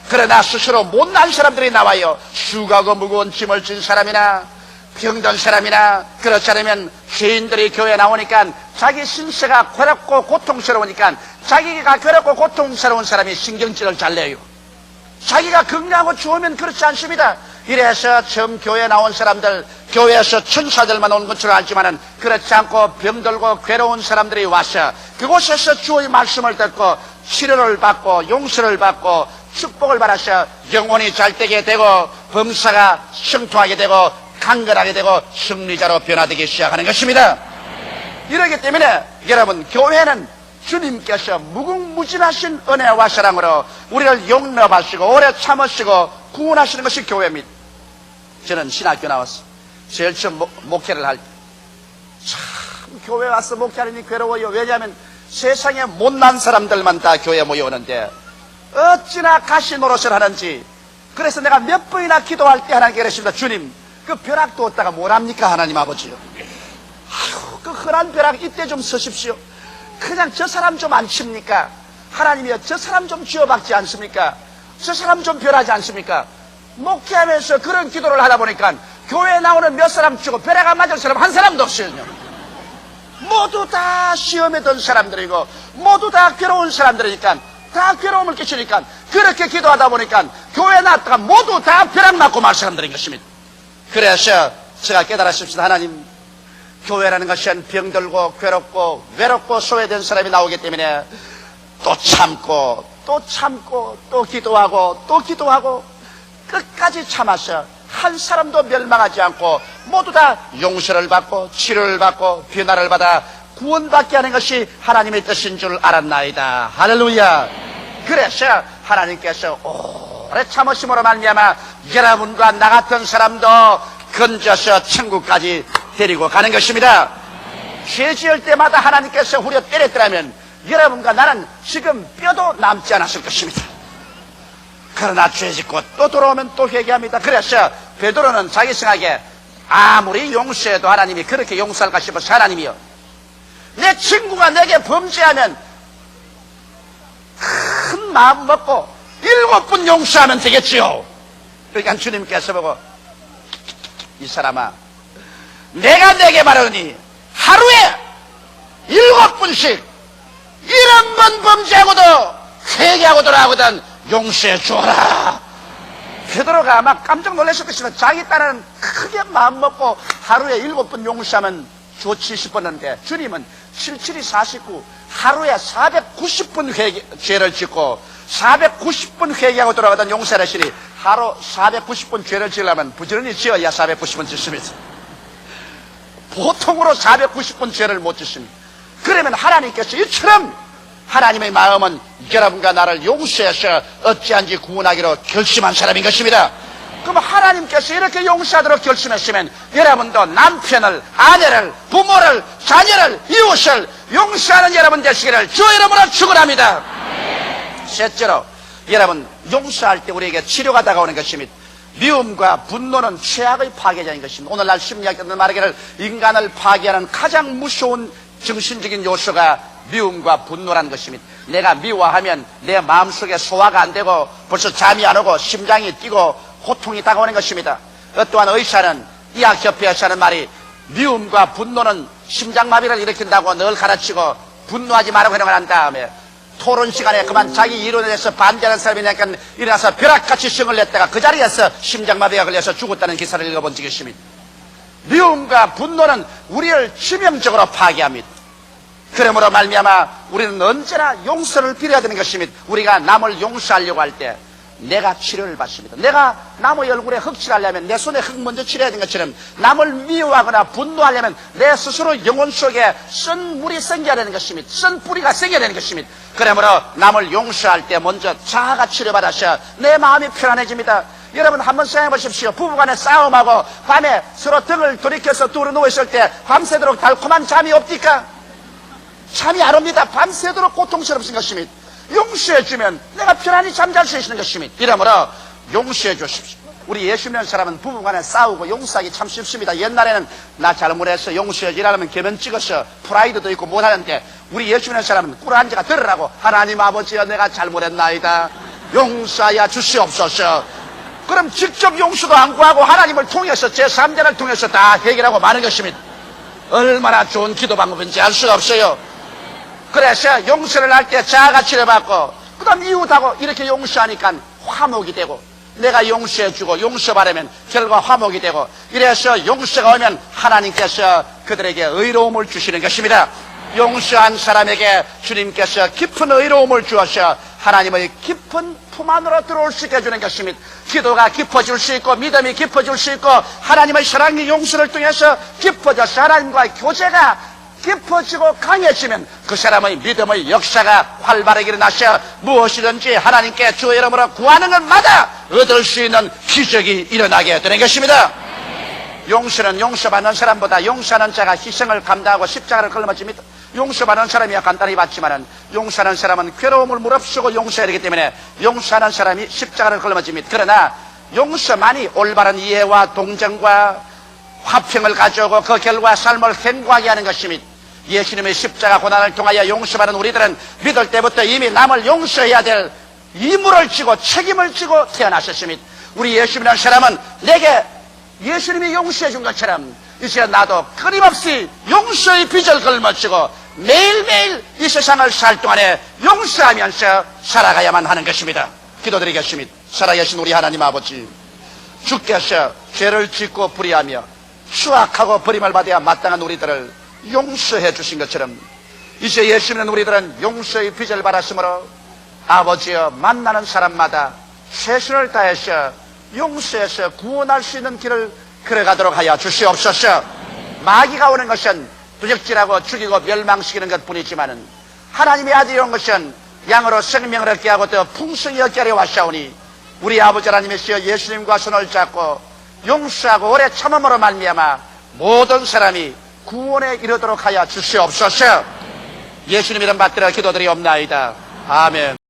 그러나 스스로 못난 사람들이 나와요. 수고하고 무거운 짐을 진 사람이나 병든 사람이나 그렇지 않으면 죄인들이 교회에 나오니까 자기 신세가 괴롭고 고통스러우니까 자기가 괴롭고 고통스러운 사람이 신경질을 잘 내요. 자기가 건강하고 좋으면 그렇지 않습니다. 이래서 처음 교회에 나온 사람들, 교회에서 천사들만 온 것으로 알지만은 그렇지 않고 병들고 괴로운 사람들이 와서 그곳에서 주의 말씀을 듣고 치료를 받고 용서를 받고 축복을 받아서 영혼이 잘되게 되고 범사가 성통하게 되고 강건하게 되고 승리자로 변화되기 시작하는 것입니다. 이러기 때문에 여러분, 교회는 주님께서 무궁무진하신 은혜와 사랑으로 우리를 용납하시고 오래 참으시고 구원하시는 것이 교회입니다. 저는 신학교 나왔어. 제일 처음 목회를 할 때 참 교회 와서 목회하니 괴로워요. 왜냐하면 세상에 못난 사람들만 다 교회에 모여오는데 어찌나 가시 노릇을 하는지. 그래서 내가 몇 번이나 기도할 때 하나님께 그랬습니다. 주님, 그 벼락도 얻다가 뭘합니까 하나님 아버지요. 아유, 그 흔한 벼락 이때 좀 서십시오. 그냥 저 사람 좀 안 칩니까? 하나님이여, 저 사람 좀 쥐어박지 않습니까? 저 사람 좀 변하지 않습니까? 목회하면서 그런 기도를 하다 보니까 교회에 나오는 몇 사람 치고 벼락안 맞을 사람 한 사람도 없어요. 모두 다 시험에 든 사람들이고 모두 다 괴로운 사람들이니까 다 괴로움을 끼치니까 그렇게 기도하다 보니까 교회에 나왔다가 모두 다 벼락 맞고 말 사람들인 것입니다. 그래서 제가 깨달았습니다. 하나님, 교회라는 것은 병들고 괴롭고 외롭고 소외된 사람이 나오기 때문에 또 참고 또 참고 또 기도하고 또 기도하고 끝까지 참았어. 한 사람도 멸망하지 않고 모두 다 용서를 받고 치료를 받고 변화를 받아 구원받게 하는 것이 하나님의 뜻인 줄 알았나이다. 할렐루야. 그래서 하나님께서 오래 참으심으로 말미암아 여러분과 나 같은 사람도 건져서 천국까지 데리고 가는 것입니다. 죄 지을 때마다 하나님께서 후려 때렸더라면 여러분과 나는 지금 뼈도 남지 않았을 것입니다. 그러나 죄 짓고 또 돌아오면 또 회개합니다. 그래서 베드로는 자기 생각에 아무리 용서해도 하나님이 그렇게 용서할까 싶어서 하나님이요, 내 친구가 내게 범죄하면 큰 마음 먹고 7번 용서하면 되겠지요. 그러니까 주님께서 보고, 이 사람아, 내가 내게 말하니 하루에 7번씩 1번 범죄하고도 회개하고 돌아오거든 용서해 주어라. 베드로가 아마 깜짝 놀랐을 것이다. 자기 딸은 크게 마음 먹고 하루에 7번 용서하면 좋지 싶었는데 주님은 77이 49, 하루에 490번 죄를 짓고 490번 회개하고 돌아가던 용서를 하시니 하루 490번 죄를 지으려면 부지런히 지어야 490번 짓습니다. 보통으로 490번 죄를 못 짓습니다. 그러면 하나님께서 이처럼 하나님의 마음은 여러분과 나를 용서해서 어찌한지 구원하기로 결심한 사람인 것입니다. 그럼 하나님께서 이렇게 용서하도록 결심했으면 여러분도 남편을, 아내를, 부모를, 자녀를, 이웃을 용서하는 여러분 되시기를 주의 이름으로 축원합니다. 셋째로, 여러분, 용서할 때 우리에게 치료가 다가오는 것입니다. 미움과 분노는 최악의 파괴자인 것입니다. 오늘날 심리학자들 말하기를 인간을 파괴하는 가장 무서운 정신적인 요소가 미움과 분노라는 것입니다. 내가 미워하면 내 마음속에 소화가 안 되고 벌써 잠이 안 오고 심장이 뛰고 고통이 다가오는 것입니다. 또한 의사는, 의학협회에서 하는 말이 미움과 분노는 심장마비를 일으킨다고 늘 가르치고 분노하지 말라고 해놓은 한 다음에 토론 시간에 그만 자기 이론에 대해서 반대하는 사람이니까 일어나서 벼락같이 성을 냈다가 그 자리에서 심장마비가 걸려서 죽었다는 기사를 읽어본 적이 있습니다. 미움과 분노는 우리를 치명적으로 파괴합니다. 그러므로 말미암아 우리는 언제나 용서를 빌어야 되는 것입니다. 우리가 남을 용서하려고 할 때 내가 치료를 받습니다. 내가 남의 얼굴에 흙 칠하려면 내 손에 흙 먼저 칠해야 되는 것처럼 남을 미워하거나 분노하려면 내 스스로 영혼 속에 쓴 물이 생겨야 되는 것입니다. 쓴 뿌리가 생겨야 되는 것입니다. 그러므로 남을 용서할 때 먼저 자아가 치료받아서 내 마음이 편안해집니다. 여러분 한번 생각해 보십시오. 부부간에 싸움하고 밤에 서로 등을 돌이켜서 둘이 누워있을 때 밤새도록 달콤한 잠이 없디까? 잠이 안 옵니다. 밤새도록 고통스럽은 것입니다. 용서해주면 내가 편안히 잠잘 수 있는 것입니다. 이러므로 용서해 주십시오. 우리 예수 믿는 사람은 부부간에 싸우고 용서하기 참 쉽습니다. 옛날에는 나 잘못해서 용서해 주라면 개변 찍어서 프라이드도 있고 못하는데 우리 예수 믿는 사람은 꿀 한 제가 들으라고, 하나님 아버지여 내가 잘못했나이다, 용서하여 주시옵소서. 그럼 직접 용서도 안 구하고 하나님을 통해서 제3자를 통해서 다 해결하고 마는 것입니다. 얼마나 좋은 기도 방법인지 알 수가 없어요. 그래서 용서를 할 때 자아가 치료받고 그 다음 이웃하고 이렇게 용서하니까 화목이 되고 내가 용서해주고 용서받으면 결과 화목이 되고 이래서 용서가 오면 하나님께서 그들에게 의로움을 주시는 것입니다. 용서한 사람에게 주님께서 깊은 의로움을 주어서 하나님의 깊은 품 안으로 들어올 수 있게 해주는 것입니다. 기도가 깊어질 수 있고 믿음이 깊어질 수 있고 하나님의 사랑의 용서를 통해서 깊어져서 하나님과의 교제가 깊어지고 강해지면 그 사람의 믿음의 역사가 활발하게 일어나서 무엇이든지 하나님께 주의 이름으로 구하는 것마다 얻을 수 있는 기적이 일어나게 되는 것입니다. 용서는 용서받는 사람보다 용서하는 자가 희생을 감당하고 십자가를 걸머집니다. 용서받는 사람이야 간단히 받지만은 용서하는 사람은 괴로움을 무릅쓰고 용서해야 되기 때문에 용서하는 사람이 십자가를 걸머집니다. 그러나 용서만이 올바른 이해와 동정과 화평을 가져오고 그 결과 삶을 행복하게 하는 것입니다. 예수님의 십자가 고난을 통하여 용서받은 우리들은 믿을 때부터 이미 남을 용서해야 될 임무를 지고 책임을 지고 태어나셨습니다. 우리 예수님이라는 사람은 내게 예수님이 용서해 준 것처럼 이제 나도 끊임없이 용서의 빚을 걸머쥐고 매일매일 이 세상을 살 동안에 용서하면서 살아가야만 하는 것입니다. 기도드리겠습니다. 살아계신 우리 하나님 아버지, 주께서 죄를 짓고 불의하며 수악하고 버림을 받아야 마땅한 우리들을 용서해 주신 것처럼 이제 예수님은 우리들은 용서의 빚을 받았으므로 아버지여 만나는 사람마다 최선을 다해서 용서해서 구원할 수 있는 길을 걸어가도록 하여 주시옵소서. 마귀가 오는 것은 도적질하고 죽이고 멸망시키는 것뿐이지만은 하나님의 아들이 온 것은 양으로 생명을 얻게 하고 또 풍성히 얻게 하려 왔사오니 우리 아버지 하나님이시여 예수님과 손을 잡고 용서하고 오래 참음으로 말미암아 모든 사람이 구원에 이르도록 하여 주시옵소서. 예수님 이름 받들어 기도드리옵나이다. 아멘.